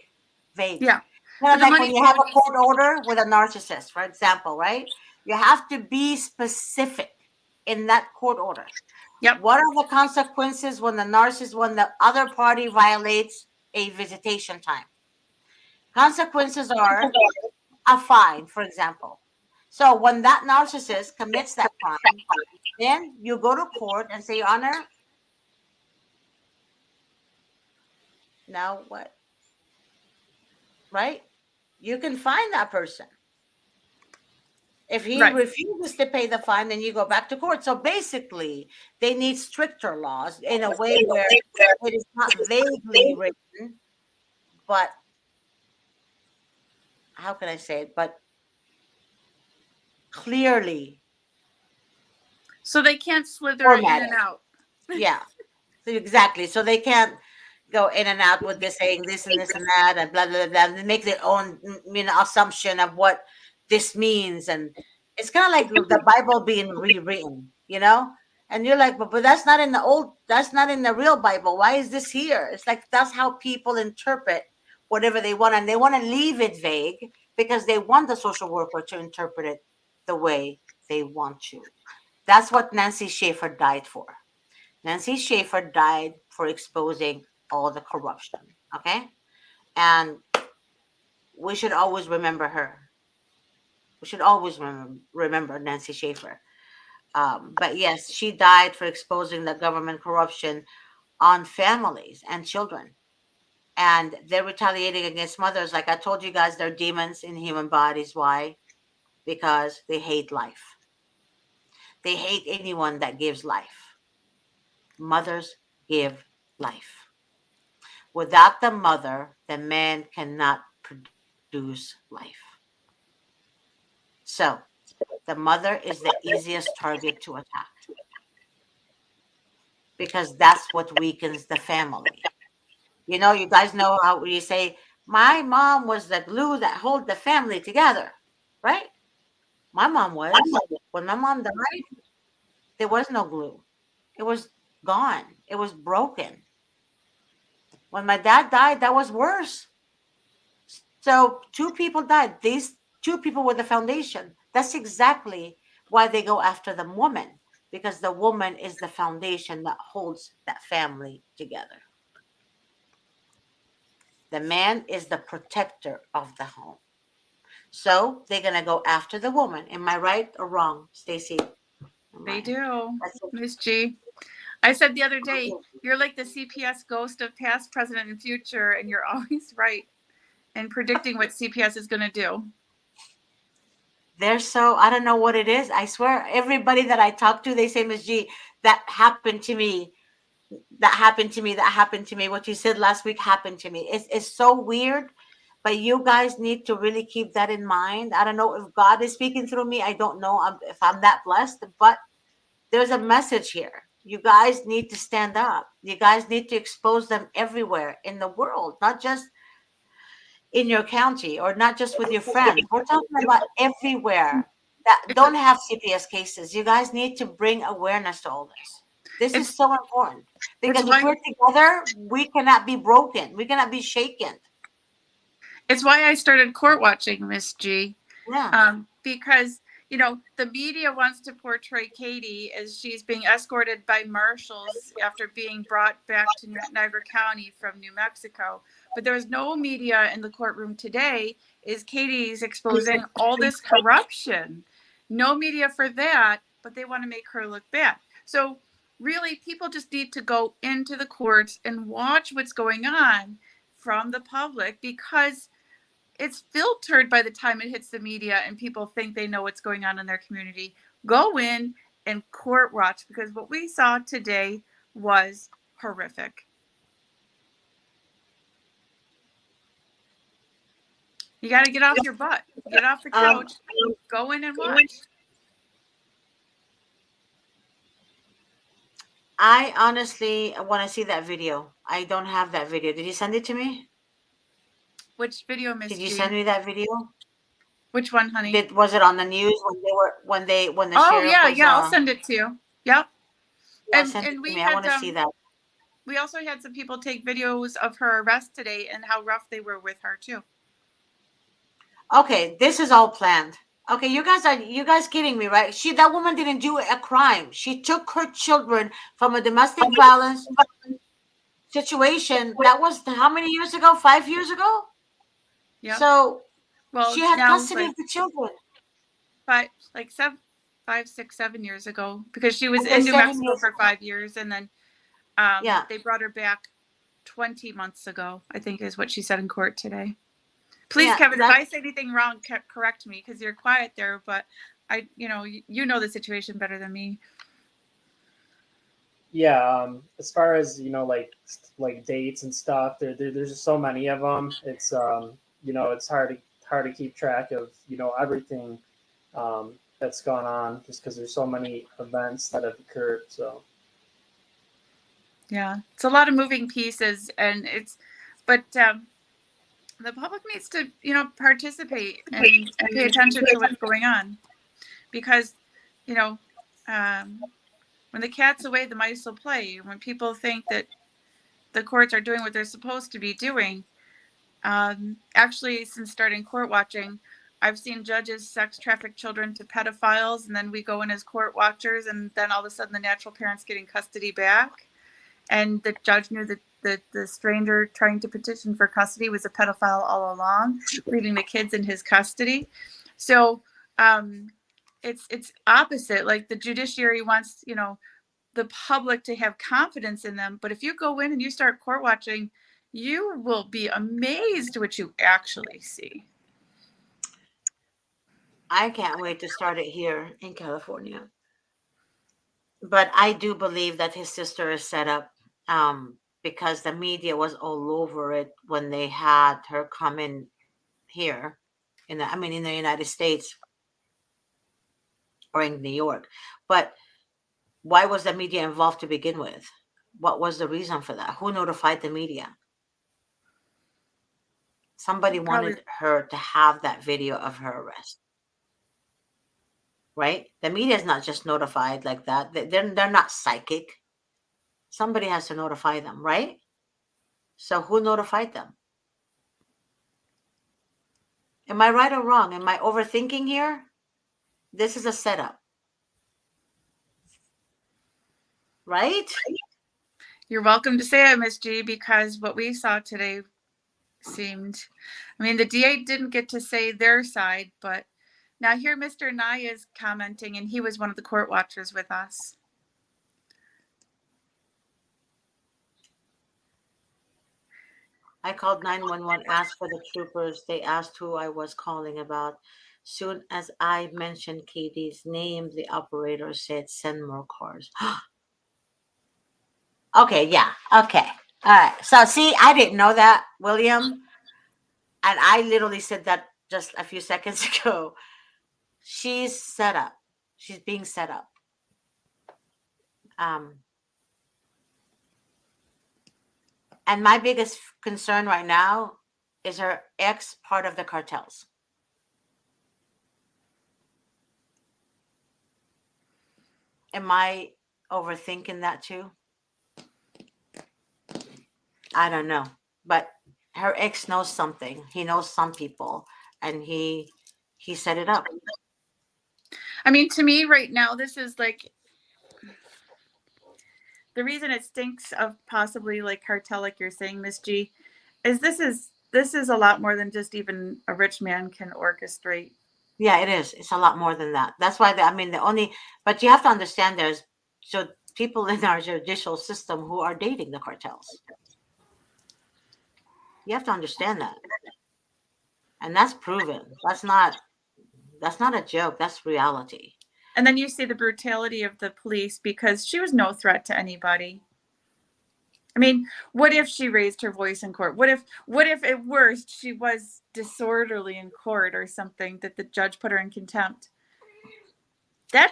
Vague. Yeah, Kind but of the like when money you flow have a needs. court order with a narcissist, for example, right? You have to be specific in that court order. Yep. What are the consequences when the other party violates a visitation time? Consequences are a fine, for example. So when that narcissist commits that crime, then you go to court and say, Your Honor, now what? Right? You can fine that person. If he Right. refuses to pay the fine, then you go back to court. So basically, they need stricter laws in a way where it is not vaguely written, but how can I say it? But clearly So they can't slither in formatted. and out. Yeah. So exactly. So they can't go in and out with this saying this and this and that and blah blah blah. They make their own assumption of what this means, and it's kind of like the Bible being rewritten. And you're like, but that's not in the old. That's not in the real Bible. Why is this here? It's like that's how people interpret whatever they want, and they want to leave it vague because they want the social worker to interpret it the way they want to. That's what Nancy Schaefer died for. Nancy Schaefer died for exposing all the corruption. Okay. And we should always remember her. We should always remember Nancy Schaefer. But yes, she died for exposing the government corruption on families and children. And they're retaliating against mothers. Like I told you guys, they're demons in human bodies. Why? Because they hate life. They hate anyone that gives life. Mothers give life. Without the mother, the man cannot produce life. So, the mother is the easiest target to attack because that's what weakens the family. You guys know how you say, my mom was the glue that held the family together, right? My mom was. When my mom died, there was no glue. It was gone. It was broken. When my dad died, that was worse. So two people died. These two people were the foundation. That's exactly why they go after the woman, because the woman is the foundation that holds that family together. The man is the protector of the home. So they're gonna go after the woman. Am I right or wrong, Stacy? They do, That's Miss G. I said the other day, you're like the CPS ghost of past, present, and future, and you're always right in predicting what CPS is going to do. They're so, I don't know what it is. I swear, everybody that I talk to, they say, Miss G, that happened to me. That happened to me. That happened to me. What you said last week happened to me. It's so weird. But you guys need to really keep that in mind. I don't know if God is speaking through me. I don't know if I'm that blessed, but there's a message here. You guys need to stand up. You guys need to expose them everywhere in the world, not just in your county or not just with your friends. We're talking about everywhere that It's a, don't have CPS cases. You guys need to bring awareness to all this. This is it's so important it's because if why we're together, we cannot be broken. We cannot be shaken. it's why I started court watching, Miss G. Yeah. Because the media wants to portray Katie as she's being escorted by marshals after being brought back to Niagara County from New Mexico. But there's no media in the courtroom today. Is Katie's exposing all this corruption? No media for that, but they want to make her look bad. So really, people just need to go into the courts and watch what's going on from the public, because it's filtered by the time it hits the media and people think they know what's going on in their community. Go in and court watch, because what we saw today was horrific. You got to get off your butt, get off the couch, go in and watch. I honestly want to see that video. I don't have that video. Did you send it to me? Which video, Did Miss you G? send me that video? Which one, honey? Was it on the news when the Oh sheriff yeah, was yeah, I'll send it to you. Yep. yeah, And send it and to we me. I had want to see that. we also had some people take videos of her arrest today and how rough they were with her too. Okay, this is all planned. Okay, you guys kidding me, right? That woman didn't do a crime. She took her children from a domestic violence situation. That was how many years ago? 5 years ago. Yep. So Well, she had now custody like of the children. like 7 years ago, because she was Okay, in New 7 years Mexico for ago. 5 years, and then Yeah, they brought her back 20 months ago, I think is what she said in court today. Please, yeah. Kevin, if That I say anything wrong, correct me, because you're quiet there, but you know the situation better than me. Yeah, as far as like dates and stuff, there's just so many of them. It's it's hard to keep track of everything that's gone on, just because there's so many events that have occurred. So Yeah, it's a lot of moving pieces, but the public needs to participate and pay attention to what's going on, because you know when the cat's away, the mice will play. When people think that the courts are doing what they're supposed to be doing, actually, since starting court watching, I've seen judges sex traffic children to pedophiles, and then we go in as court watchers, and then all of a sudden the natural parent's getting custody back, and the judge knew that the stranger trying to petition for custody was a pedophile all along, leaving the kids in his custody. So it's opposite. Like, the judiciary wants the public to have confidence in them, but if you go in and you start court watching, you will be amazed what you actually see. I can't wait to start it here in California. But I do believe that his sister is set up because the media was all over it when they had her come in here in the United States or in New York. But why was the media involved to begin with? What was the reason for that? Who notified the media? Somebody Probably. wanted her to have that video of her arrest, right? The media is not just notified like that. They're not psychic. Somebody has to notify them, right? So who notified them? Am I right or wrong? Am I overthinking here? This is a setup, right? You're welcome to say it, Miss G, because what we saw today the DA didn't get to say their side, but now here Mr. Nye is commenting, and he was one of the court watchers with us. I called 911, asked for the troopers. They asked who I was calling about. Soon as I mentioned Katie's name, the operator said, send more cars. Okay, yeah. Okay. All right. So see, I didn't know that, William. And I literally said that just a few seconds ago. She's set up. She's being set up. Um, and my biggest concern right now is her ex part of the cartels. Am I overthinking that too? I don't know. But her ex knows something. He knows some people, and he set it up. I mean, to me right now, this is like the reason it stinks of possibly like cartel, like you're saying, Miss G, is this is a lot more than just even a rich man can orchestrate. Yeah, it is. It's a lot more than that. That's why I mean the only. But you have to understand there's so people in our judicial system who are dating the cartels. You have to understand that, and that's proven. That's not a joke. That's reality. And then you see the brutality of the police because she was no threat to anybody. I mean, what if she raised her voice in court? What if at worst she was disorderly in court or something that the judge put her in contempt? That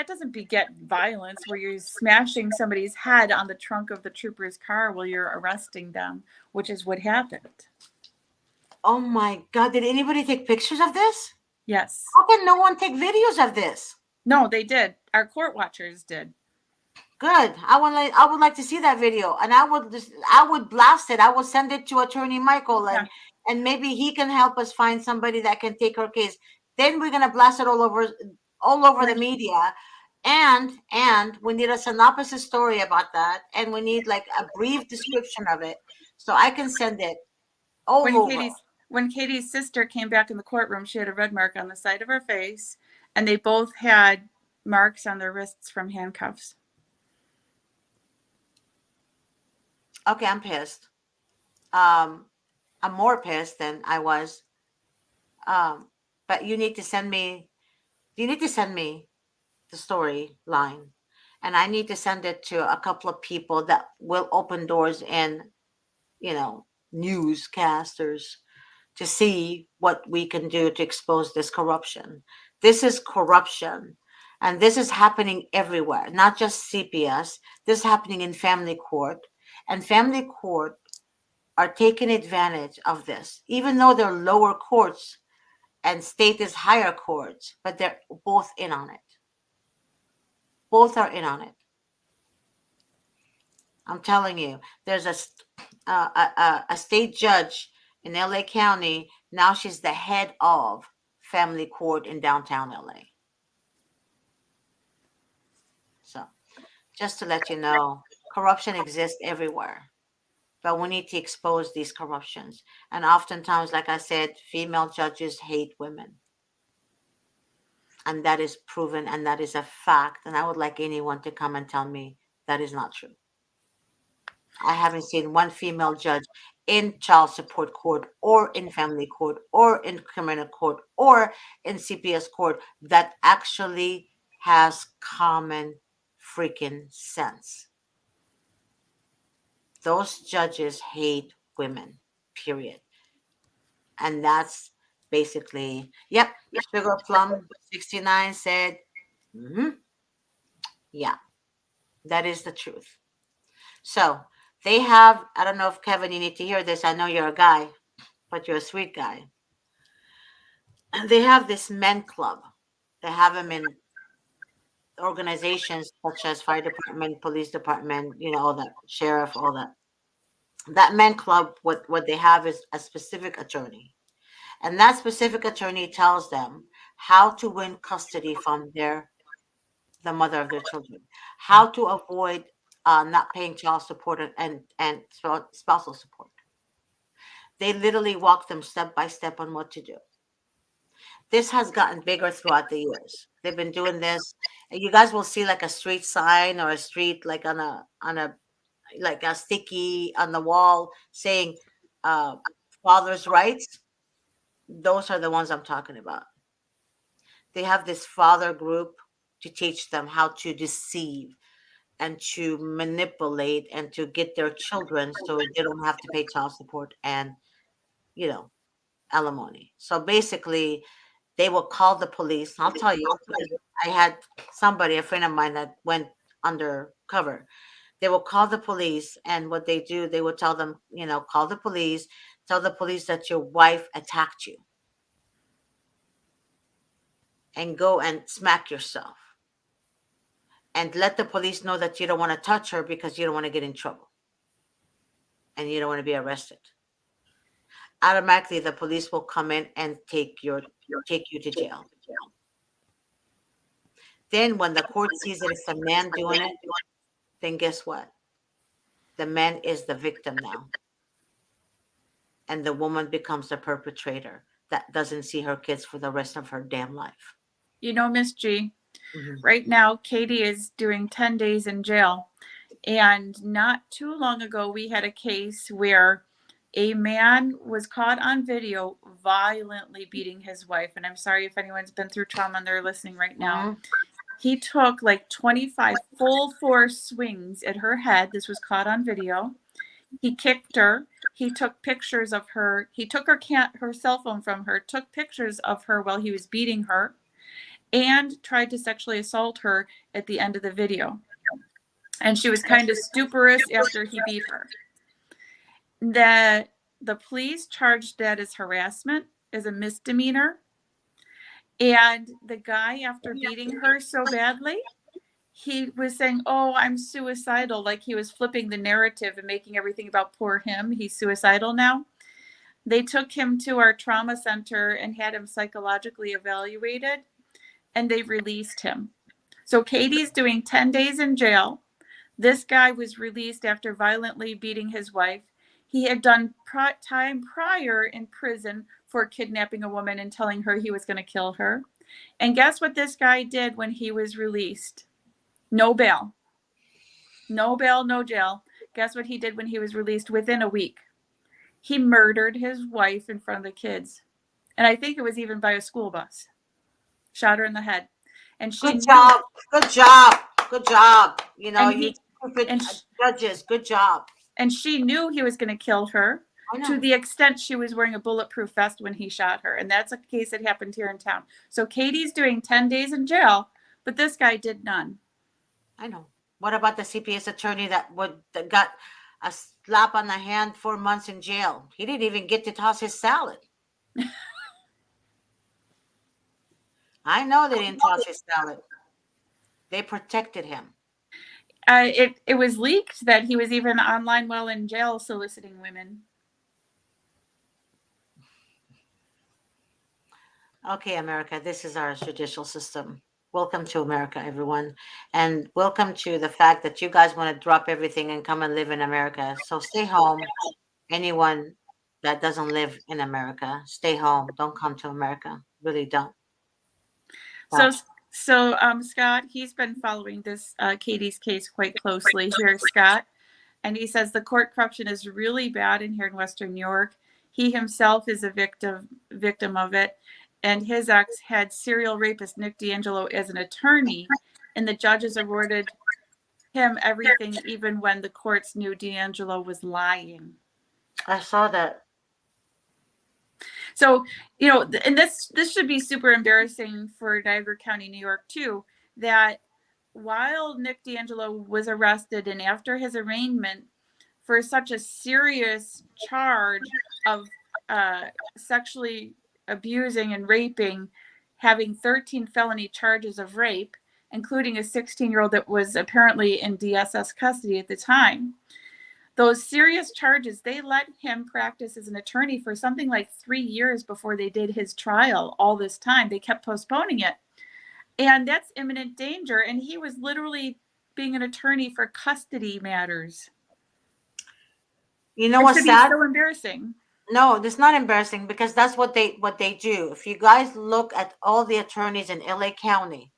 doesn't beget violence where you're smashing somebody's head on the trunk of the trooper's car while you're arresting them, which is what happened. Oh my God! Did anybody take pictures of this? Yes. How can no one take videos of this? No, they did. Our court watchers did. Good. I would like to see that video, and I would blast it. I will send it to Attorney Michael, Yeah. and maybe he can help us find somebody that can take her case. Then we're gonna blast it all over the Right. media, and we need a synopsis story about that, and we need like a brief description of it, so I can send it all When over. Katie's sister came back in the courtroom, she had a red mark on the side of her face, and they both had marks on their wrists from handcuffs. Okay, I'm pissed. Um, I'm more pissed than I was. But you need to send me. You need to send me the storyline, and I need to send it to a couple of people that will open doors in, you know, newscasters to see what we can do to expose this corruption. This is corruption, and this is happening everywhere, not just CPS. This is happening in family court, and family court are taking advantage of this, even though they're lower courts and state is higher courts, but they're both in on it. Both are in on it. I'm telling you, there's a state judge in LA County. Now she's the head of family court in downtown LA. So just to let you know, corruption exists everywhere, but we need to expose these corruptions. And oftentimes, like I said, female judges hate women. And that is proven and that is a fact. And I would like anyone to come and tell me that is not true. I haven't seen one female judge in child support court or in family court or in criminal court or in CPS court that actually has common freaking sense. Those judges hate women, period. And that's basically, yep, Sugar Plum 69 said, mhm, yeah, that is the truth. So they have, I don't know if Kevin, you need to hear this. I know you're a guy, but you're a sweet guy. They have this men club. They have them in organizations such as fire department, police department, all that, sheriff, all that. That men club, what they have is a specific attorney. And that specific attorney tells them how to win custody from the mother of their children, how to avoid not paying child support and spousal support. They literally walk them step by step on what to do. This has gotten bigger throughout the years. They've been doing this. And you guys will see like a street sign or a street like on a like a sticky on the wall saying uh, father's rights. Those are the ones I'm talking about. They have this father group to teach them how to deceive and to manipulate and to get their children so they don't have to pay child support and you know alimony. So basically, they will call the police. I'll tell you, because I had somebody, a friend of mine, that went undercover. They will call the police, and what they do, they will tell them, call the police, tell the police that your wife attacked you, and go and smack yourself, and let the police know that you don't want to touch her because you don't want to get in trouble and you don't want to be arrested. Automatically, the police will come in and take you to jail. Then when the court sees that it's a man doing it, then guess what? The man is the victim now, and the woman becomes the perpetrator that doesn't see her kids for the rest of her damn life. You know, Miss G, Mhm. right now, Katie is doing 10 days in jail. And not too long ago, we had a case where a man was caught on video violently beating his wife. And I'm sorry if anyone's been through trauma and they're listening right now. Mhm. He took like 25 full force swings at her head. This was caught on video. He kicked her. He took pictures of her. He took her cell phone from her, took pictures of her while he was beating her, and tried to sexually assault her at the end of the video. And she was kind of stuporous after he beat her. The police charged that as harassment, as a misdemeanor. And the guy, after beating her so badly, he was saying, "Oh, I'm suicidal," like he was flipping the narrative and making everything about poor him. He's suicidal now. They took him to our trauma center and had him psychologically evaluated, and they released him. So Katie's doing 10 days in jail. This guy was released after violently beating his wife. He had done time prior in prison for kidnapping a woman and telling her he was going to kill her. And guess what this guy did when he was released? No bail. No bail, no jail. Guess what he did when he was released within a week? He murdered his wife in front of the kids. And I think it was even by a school bus. Shot her in the head. And she Good knew, job. Good job. Good job. You and he stupid and judges. Good job. and she knew he was going to kill her, I to know. the extent she was wearing a bulletproof vest when he shot her. And that's a case that happened here in town. So Katie's doing 10 days in jail, but this guy did none. I know. What about the CPS attorney that got a slap on the hand, 4 months in jail? He didn't even get to toss his salad. I know they didn't toss his salad. They protected him. It was leaked that he was even online while in jail soliciting women. Okay, America, this is our judicial system. Welcome to America, everyone. And welcome to the fact that you guys want to drop everything and come and live in America. So stay home. Anyone that doesn't live in America, stay home. Don't come to America. Really don't. But So Scott, he's been following this Katie's case quite closely here, Scott. And he says the court corruption is really bad in here in Western New York. He himself is a victim of it. And his ex had serial rapist Nick D'Angelo as an attorney, and the judges awarded him everything, even when the courts knew D'Angelo was lying. I saw that. So, and this should be super embarrassing for Niagara County, New York, too, that while Nick D'Angelo was arrested and after his arraignment for such a serious charge of sexually abusing and raping, having 13 felony charges of rape, including a 16-year-old that was apparently in DSS custody at the time. Those serious charges, they let him practice as an attorney for something like 3 years before they did his trial. All this time, they kept postponing it. And that's imminent danger. And he was literally being an attorney for custody matters. You know what's sad? sad? So embarrassing. No, it's not embarrassing because that's what they do. If you guys look at all the attorneys in LA County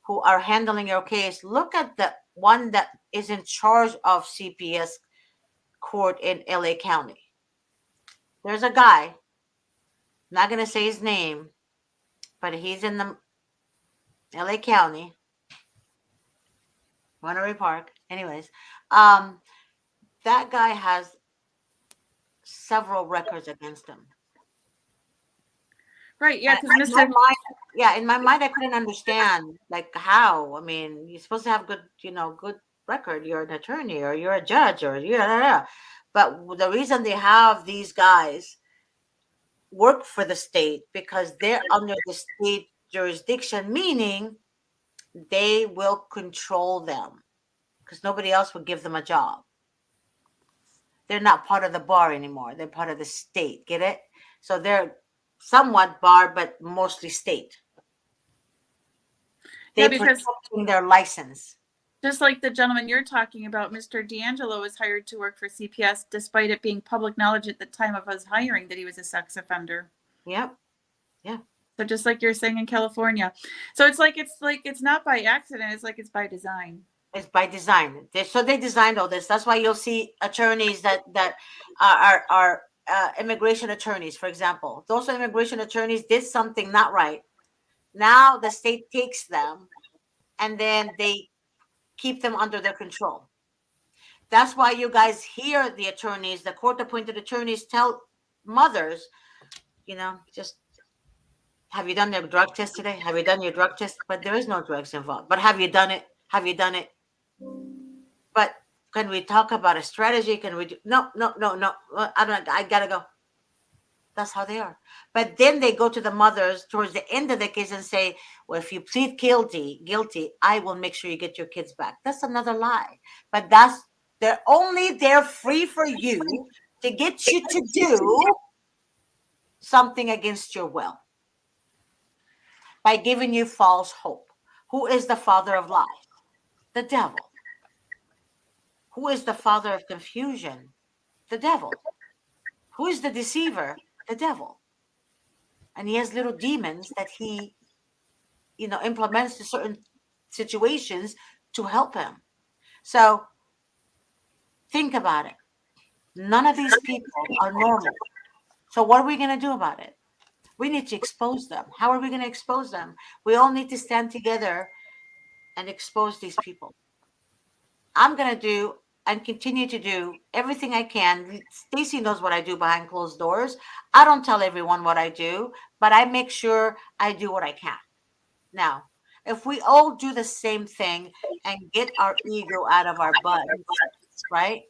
who are handling your case, look at the one that is in charge of CPS court in LA County. There's a guy, not going to say his name, but he's in the LA County, Monterey Park. Anyways, that guy has several records against him. Right. Yeah. And Because in my Mr. mind, yeah, in my mind, I couldn't understand like how. I mean, you're supposed to have good, good record. You're an attorney, or you're a judge, or you're. But the reason they have these guys work for the state because they're under the state jurisdiction, meaning they will control them because nobody else would give them a job. They're not part of the bar anymore. They're part of the state. Get it? So they're somewhat bar, but mostly state. Yeah, They because protecting their license. just like the gentleman you're talking about, Mr. D'Angelo was hired to work for CPS despite it being public knowledge at the time of his hiring that he was a sex offender. Yep. Yeah. So just like you're saying in California. So it's not by accident, it's by design. It's by design. So they designed all this. That's why you'll see attorneys that are immigration attorneys, for example. Those immigration attorneys did something not right. Now the state takes them and then they keep them under their control. That's why you guys hear the attorneys, the court appointed attorneys tell mothers, just have you done your drug test today? Have you done your drug test? But there is no drugs involved. But have you done it? Have you done it? But can we talk about a strategy? Can we do no. I gotta go. That's how they are. But then they go to the mothers towards the end of the case and say, well, if you plead guilty, I will make sure you get your kids back. That's another lie. But they're only there free for you to get you to do something against your will by giving you false hope. Who is the father of lies? The devil. Who is the father of confusion? The devil. Who is the deceiver? The devil. And he has little demons that he, implements to certain situations to help him. So think about it. None of these people are normal. So what are we going to do about it? We need to expose them. How are we going to expose them? We all need to stand together and expose these people. I'm going to do and continue to do everything I can. Stacy knows what I do behind closed doors. I don't tell everyone what I do, but I make sure I do what I can. Now, if we all do the same thing and get our ego out of our butts, right?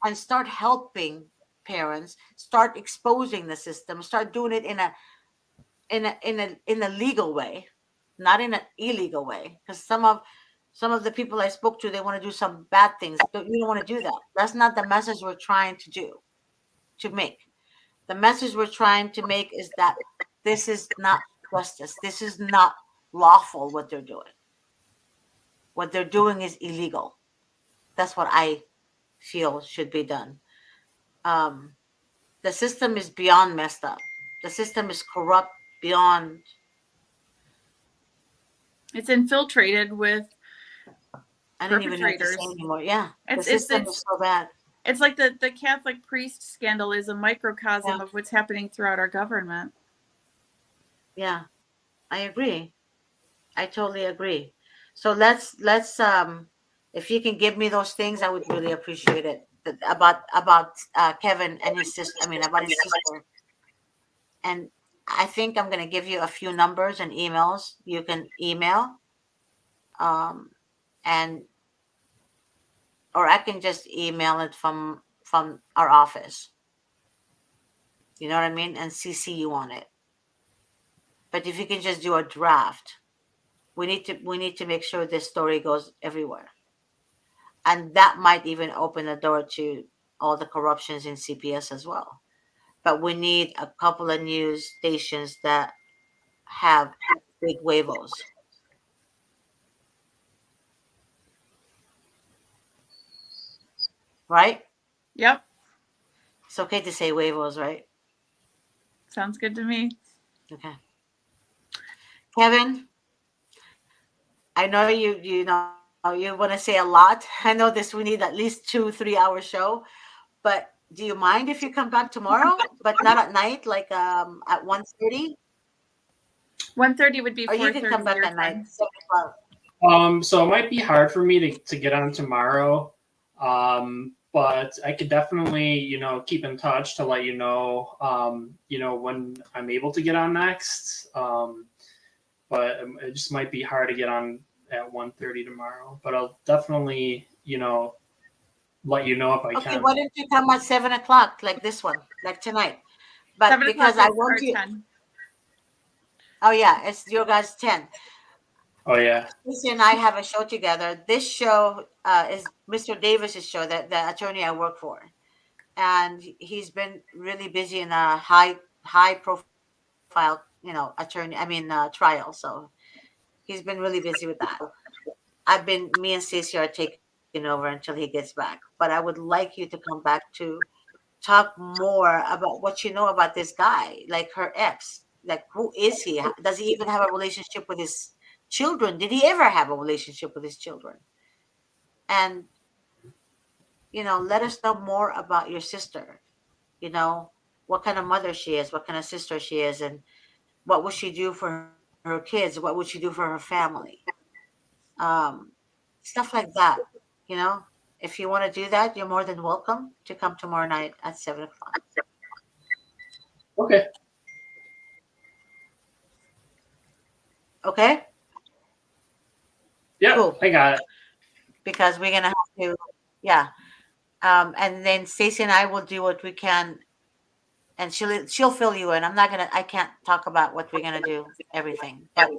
And start helping parents, start exposing the system, start doing it in a legal way, not in an illegal way. Because some of the people I spoke to, they want to do some bad things. You don't want to do that. That's not the message we're trying to make. The message we're trying to make is that this is not justice. This is not lawful what they're doing. What they're doing is illegal. That's what I feel should be done. The system is beyond messed up. The system is corrupt beyond. It's infiltrated with I don't even know what to say perpetrators. anymore. Yeah, the It's system is so bad. It's like the Catholic priest scandal is a microcosm Yeah. of what's happening throughout our government. Yeah, I agree. I totally agree. So let's if you can give me those things, I would really appreciate it. About Kevin and his sister. I mean, about his sister. And I think I'm going to give you a few numbers and emails. You can email, and or I can just email it from our office. You know what I mean? And CC you on it. But if you can just do a draft, we need to make sure this story goes everywhere. And that might even open the door to all the corruptions in CPS as well. But we need a couple of news stations that have big huevos. Right? Yep. It's okay to say huevos, right? Sounds good to me. Okay. Kevin, I know you know you want to say a lot. I know this we need at least 2-3 hour show, but do you mind if you come back tomorrow, but not at night, like at 1:30? 1:30 would be Or you can come 4:30 back your at night. time. 7 o'clock. So it might be hard for me to get on tomorrow. but I could definitely, keep in touch to let when I'm able to get on next. But it just might be hard to get on at 1:30 tomorrow. But I'll definitely, let you know if I Okay, can. why don't you come at 7 o'clock, like this one, like tonight? But 7 o'clock because I is want our you, 10. oh yeah, it's your guys' 10. Oh yeah. Lucy and I have a show together. This show is Mr. Davis's show, that the attorney I work for, and he's been really busy in a high profile, attorney. I mean, trial. So he's been really busy with that. I've been Me and Stacey are taking over until he gets back. But I would like you to come back to talk more about what you know about this guy, like her ex. Like, who is he? Does he even have a relationship with his children? Did he ever have a relationship with his children? And let us know more about your sister. You know, what kind of mother she is, what kind of sister she is, and what would she do for her kids? What would she do for her family? Um, Stuff like that. You know, if you want to do that, you're more than welcome to come tomorrow night at 7 o'clock. Okay. Okay, Yep, cool. I got it. Because we're gonna have to, yeah. And then Stacey and I will do what we can, and she'll fill you in. I can't talk about what we're gonna do, everything, but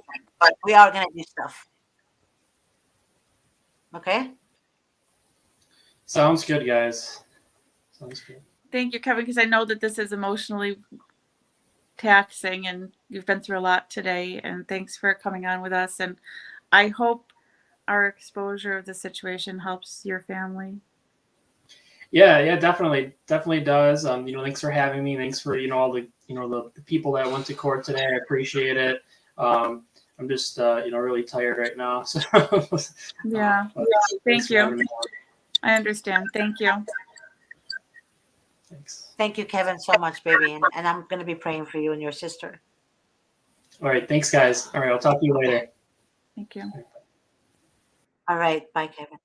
we are gonna do stuff. Okay. Sounds good, guys. Sounds good. Thank you, Kevin, because I know that this is emotionally taxing and you've been through a lot today. And thanks for coming on with us. And I hope our exposure of the situation helps your family. Yeah, definitely does. Thanks for having me. Thanks for all the people that went to court today. I appreciate it. I'm just really tired right now. So Yeah. but thanks Thank for having you. me. I understand. Thank you. Thanks. Thank you, Kevin, so much, baby, and I'm gonna be praying for you and your sister. All right, thanks, guys. All right, I'll talk to you Okay. later. Thank you. All right. Bye, Kevin.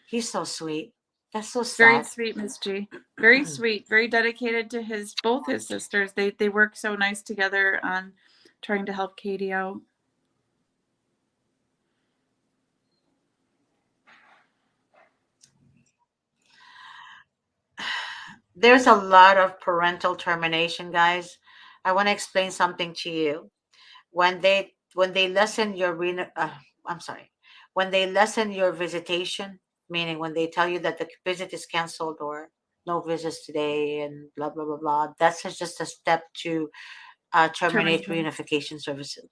He's so sweet. That's so Very sad. sweet, Miss G. Very sweet. Very dedicated to both his sisters. They work so nice together on trying to help Katie out. There's a lot of parental termination, guys. I want to explain something to you. When they lessen your I'm sorry, when they lessen your visitation, meaning when they tell you that the visit is canceled or no visits today and blah blah blah blah, that's just a step to terminate Terminating. reunification services.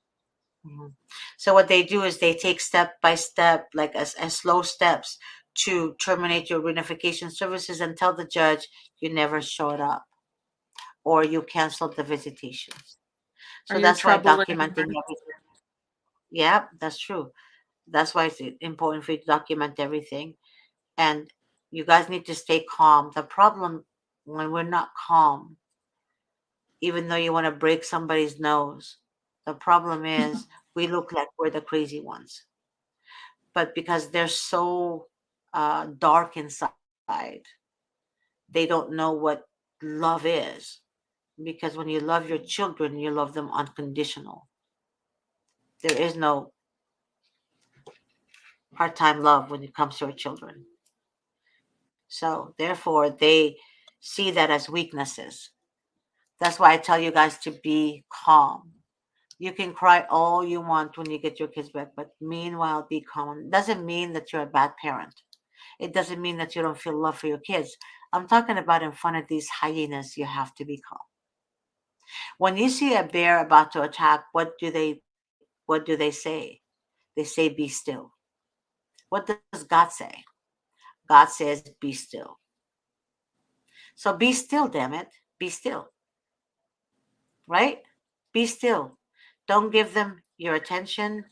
Mhm. So what they do is they take step by step, like as slow steps, to terminate your reunification services and tell the judge you never showed up or you canceled the visitations. Are So you that's why trouble documenting anymore? everything. Yeah, that's true. That's why it's important for you to document everything. And you guys need to stay calm. The problem when we're not calm, even though you want to break somebody's nose, the problem is we look like we're the crazy ones. But because they're so dark inside, they don't know what love is. Because when you love your children, you love them unconditional. There is no part-time love when it comes to our children. So therefore, they see that as weaknesses. That's why I tell you guys to be calm. You can cry all you want when you get your kids back, but meanwhile, be calm. It doesn't mean that you're a bad parent. It doesn't mean that you don't feel love for your kids. I'm talking about in front of these hyenas, you have to be calm. When you see a bear about to attack, what do they say? They say be still. What does God say? God says be still. So be still, damn it. Be still, right? Be still. Don't give them your attention.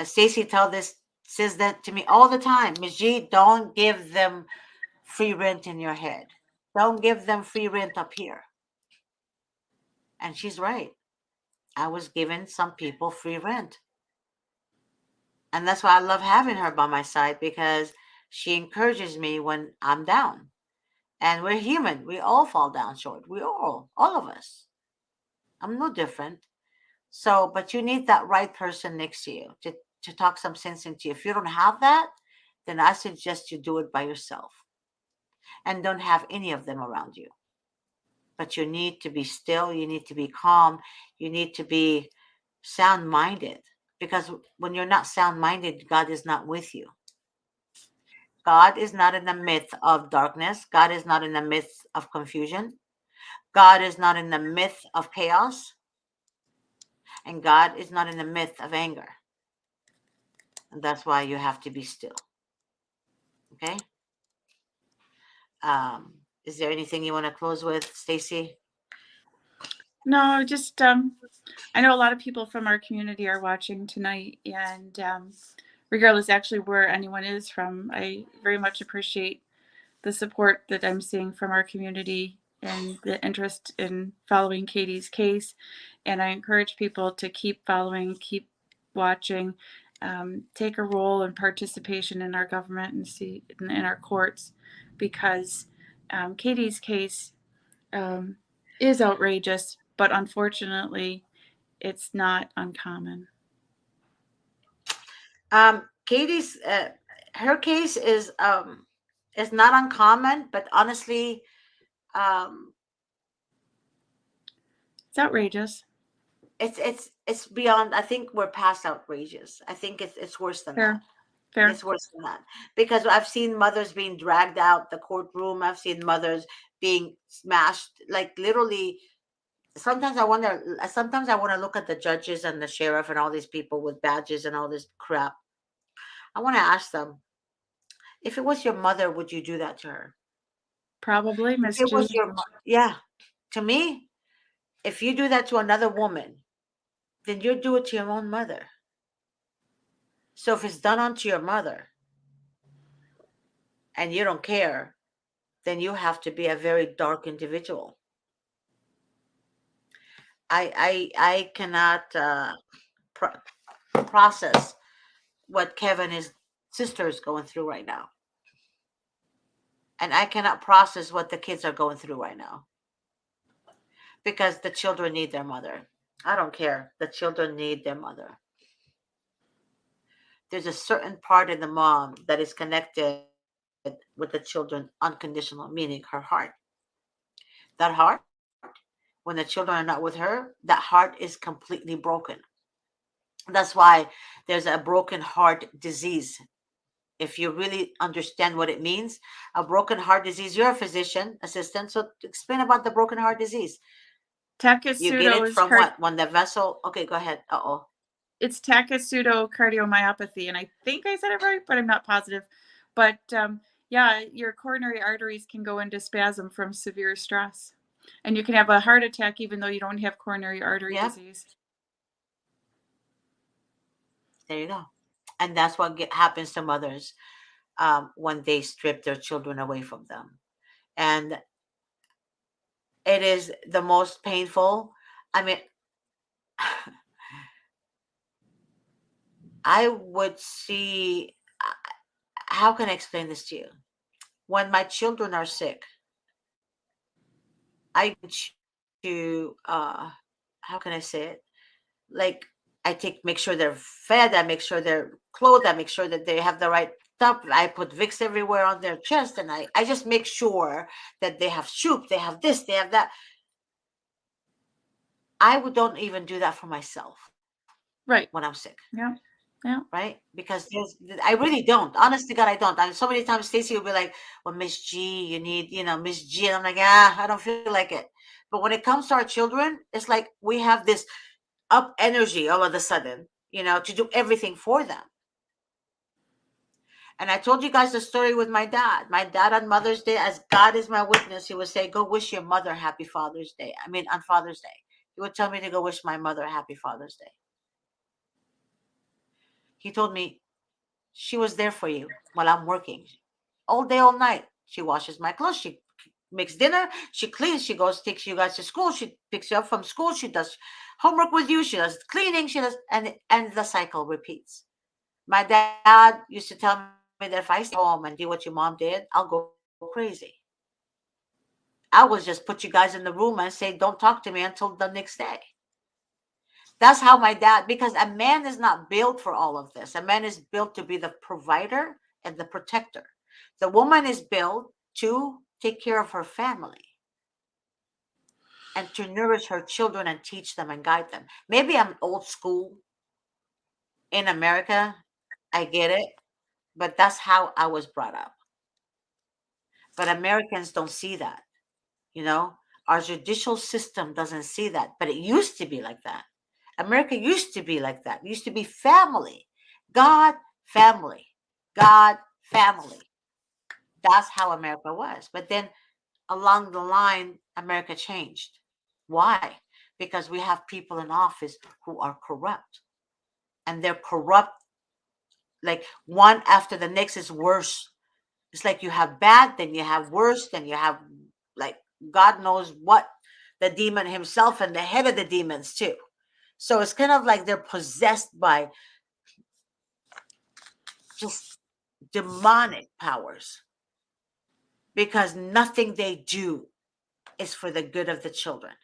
Stacy says that to me all the time. Ms. G, don't give them free rent in your head. Don't give them free rent up here. And she's right. I was giving some people free rent. And that's why I love having her by my side because She encourages me when I'm down. And we're human. We all fall down short. We all of us. I'm no different. So, but you need that right person next to you to talk some sense into you. If you don't have that, then I suggest you do it by yourself and don't have any of them around you. But you need to be still, you need to be calm, you need to be sound minded. Because when you're not sound minded, God is not with you. God is not in the midst of darkness. God is not in the midst of confusion. God is not in the midst of chaos. And God is not in the midst of anger. And that's why you have to be still. Okay? Is there anything you want to close with, Stacy? No, just I know a lot of people from our community are watching tonight, and regardless actually where anyone is from, I very much appreciate the support that I'm seeing from our community and the interest in following Katie's case. And I encourage people to keep following, keep watching, take a role in participation in our government and see in our courts, because Katie's case um, is outrageous, but unfortunately, it's not uncommon. Katie's her case is not uncommon, but honestly, um, It's outrageous. it's beyond. I think we're past outrageous. I think it's worse than that. Fair, fair. It's worse than that because I've seen mothers being dragged out the courtroom. I've seen mothers being smashed, like literally. Sometimes I wonder. Sometimes I want to look at the judges and the sheriff and all these people with badges and all this crap. I want to ask them, if it was your mother, would you do that to her? Probably, If Miss it was G. yeah, to me, if you do that to another woman, then you do it to your own mother. So if it's done unto your mother and you don't care, then you have to be a very dark individual. I cannot pro- process what Kevin his sister is going through right now, and I cannot process what the kids are going through right now because the children need their mother. I don't care. The children need their mother. There's a certain part in the mom that is connected with the children unconditional, meaning her heart. That heart, when the children are not with her, that heart is completely broken. That's why there's a broken heart disease. If you really understand what it means, a broken heart disease, you're a physician assistant, so explain about the broken heart disease. You get Takotsubo it is from what? When the vessel, okay, go ahead. Uh-oh. it's Takotsubo cardiomyopathy, and I think I said it right, but I'm not positive. But yeah, your coronary arteries can go into spasm from severe stress, and you can have a heart attack even though you don't have coronary artery Yep, disease. there you go. And that's what happens to mothers when they strip their children away from them. And it is the most painful. I mean, I would see. How can I explain this to you? When my children are sick, I go to how can I say it? Like I take make sure they're fed, I make sure they're clothed, I make sure that they have the right stuff. I put Vicks everywhere on their chest, and I just make sure that they have soup, they have this, they have that. Don't even do that for myself when Right. I'm sick. Yeah. Yeah. Right? Because I really don't. Honest to God, I don't. So many times Stacy will be like, "Well, Miss G, you need, Miss G," and I'm like, I don't feel like it. But when it comes to our children, it's like we have this up energy all of a sudden, to do everything for them. And I told you guys the story with my dad. My dad on Mother's Day, as God is my witness, he would say, "Go wish your mother happy Father's Day." I mean, on Father's Day, he would tell me to go wish my mother happy Father's Day. He told me, she was there for you while I'm working all day, all night. She washes my clothes. She makes dinner. She cleans. She goes, takes you guys to school. She picks you up from school. She does homework with you. She does cleaning. She does, and the cycle repeats. My dad used to tell me all the time, that if I stay home and do what your mom did, I'll go crazy. I would just put you guys in the room and say, don't talk to me until the next day. That's how my dad, because a man is not built for all of this. A man is built to be the provider and the protector. The woman is built to take care of her family and to nourish her children and teach them and guide them. Maybe I'm old school in America. I get it, but that's how I was brought up. But Americans don't see that, you know? Our judicial system doesn't see that, but it used to be like that. America used to be like that. It used to be family. God, family. God, family. That's how America was. But then along the line, America changed. Why? Because we have people in office who are corrupt. And they're corrupt, like one after the next is worse. It's like you have bad, then you have worse, then you have like God knows what, the demon himself and the head of the demons too. So it's kind of like they're possessed by just demonic powers because nothing they do is for the good of the children.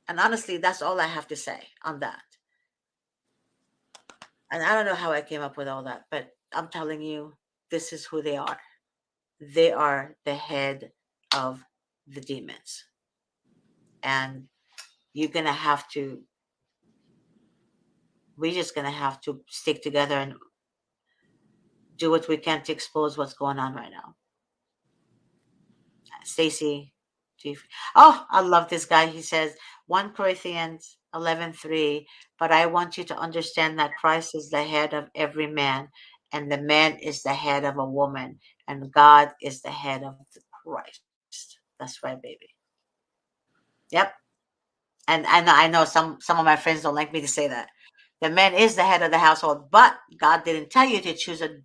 And honestly, that's all I have to say on that. And I don't know how I came up with all that, but I'm telling you, this is who they are. They are the head of the demons. And you're going to have to, we're just going to have to stick together and do what we can to expose what's going on right now. Stacy, oh, I love this guy. He says 1 Corinthians 11:3. But I want you to understand that Christ is the head of every man, and the man is the head of a woman, and God is the head of the Christ. That's right, baby. Yep. And I know some of my friends don't like me to say that. The man is the head of the household, but God didn't tell you to choose a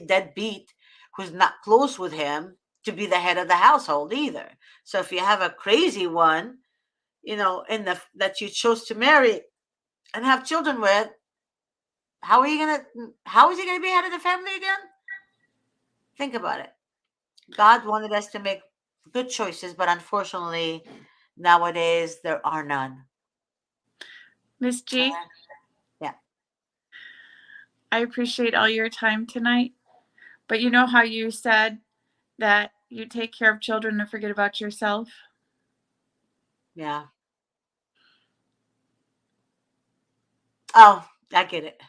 deadbeat who's not close with him to be the head of the household either. So if you have a crazy one, in the that you chose to marry and have children with, how is he gonna be head of the family again? Think about it. God wanted us to make good choices, but unfortunately, nowadays there are none. Miss G, Yeah. I appreciate all your time tonight. But you know how you said that you take care of children and forget about yourself? Yeah. Oh, I get it.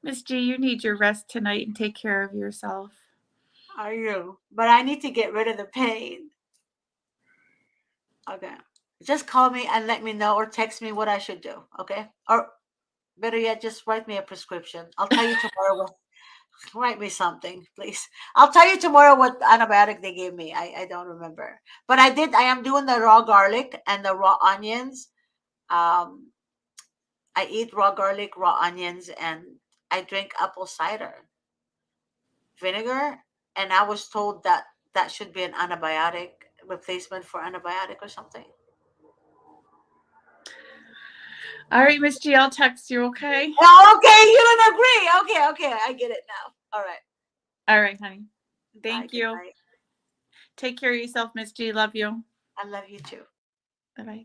Miss G, you need your rest tonight and take care of yourself. Are you? But I need to get rid of the pain. Okay. Just call me and let me know or text me what I should do. Okay. Or better yet, just write me a prescription. I'll tell you tomorrow what. Write me something, please. I'll tell you tomorrow what antibiotic they gave me. I don't remember. But I am doing the raw garlic and the raw onions. Um, I eat raw garlic, raw onions, and I drink apple cider vinegar. And I was told that that should be an antibiotic replacement for antibiotic or something. All right, Miss G, I'll text you, okay? Oh, okay, you don't agree. Okay, I get it now. All right. All right, honey. Bye. Thank Good you. night. Take care of yourself, Miss G. Love you. I love you too. Bye-bye.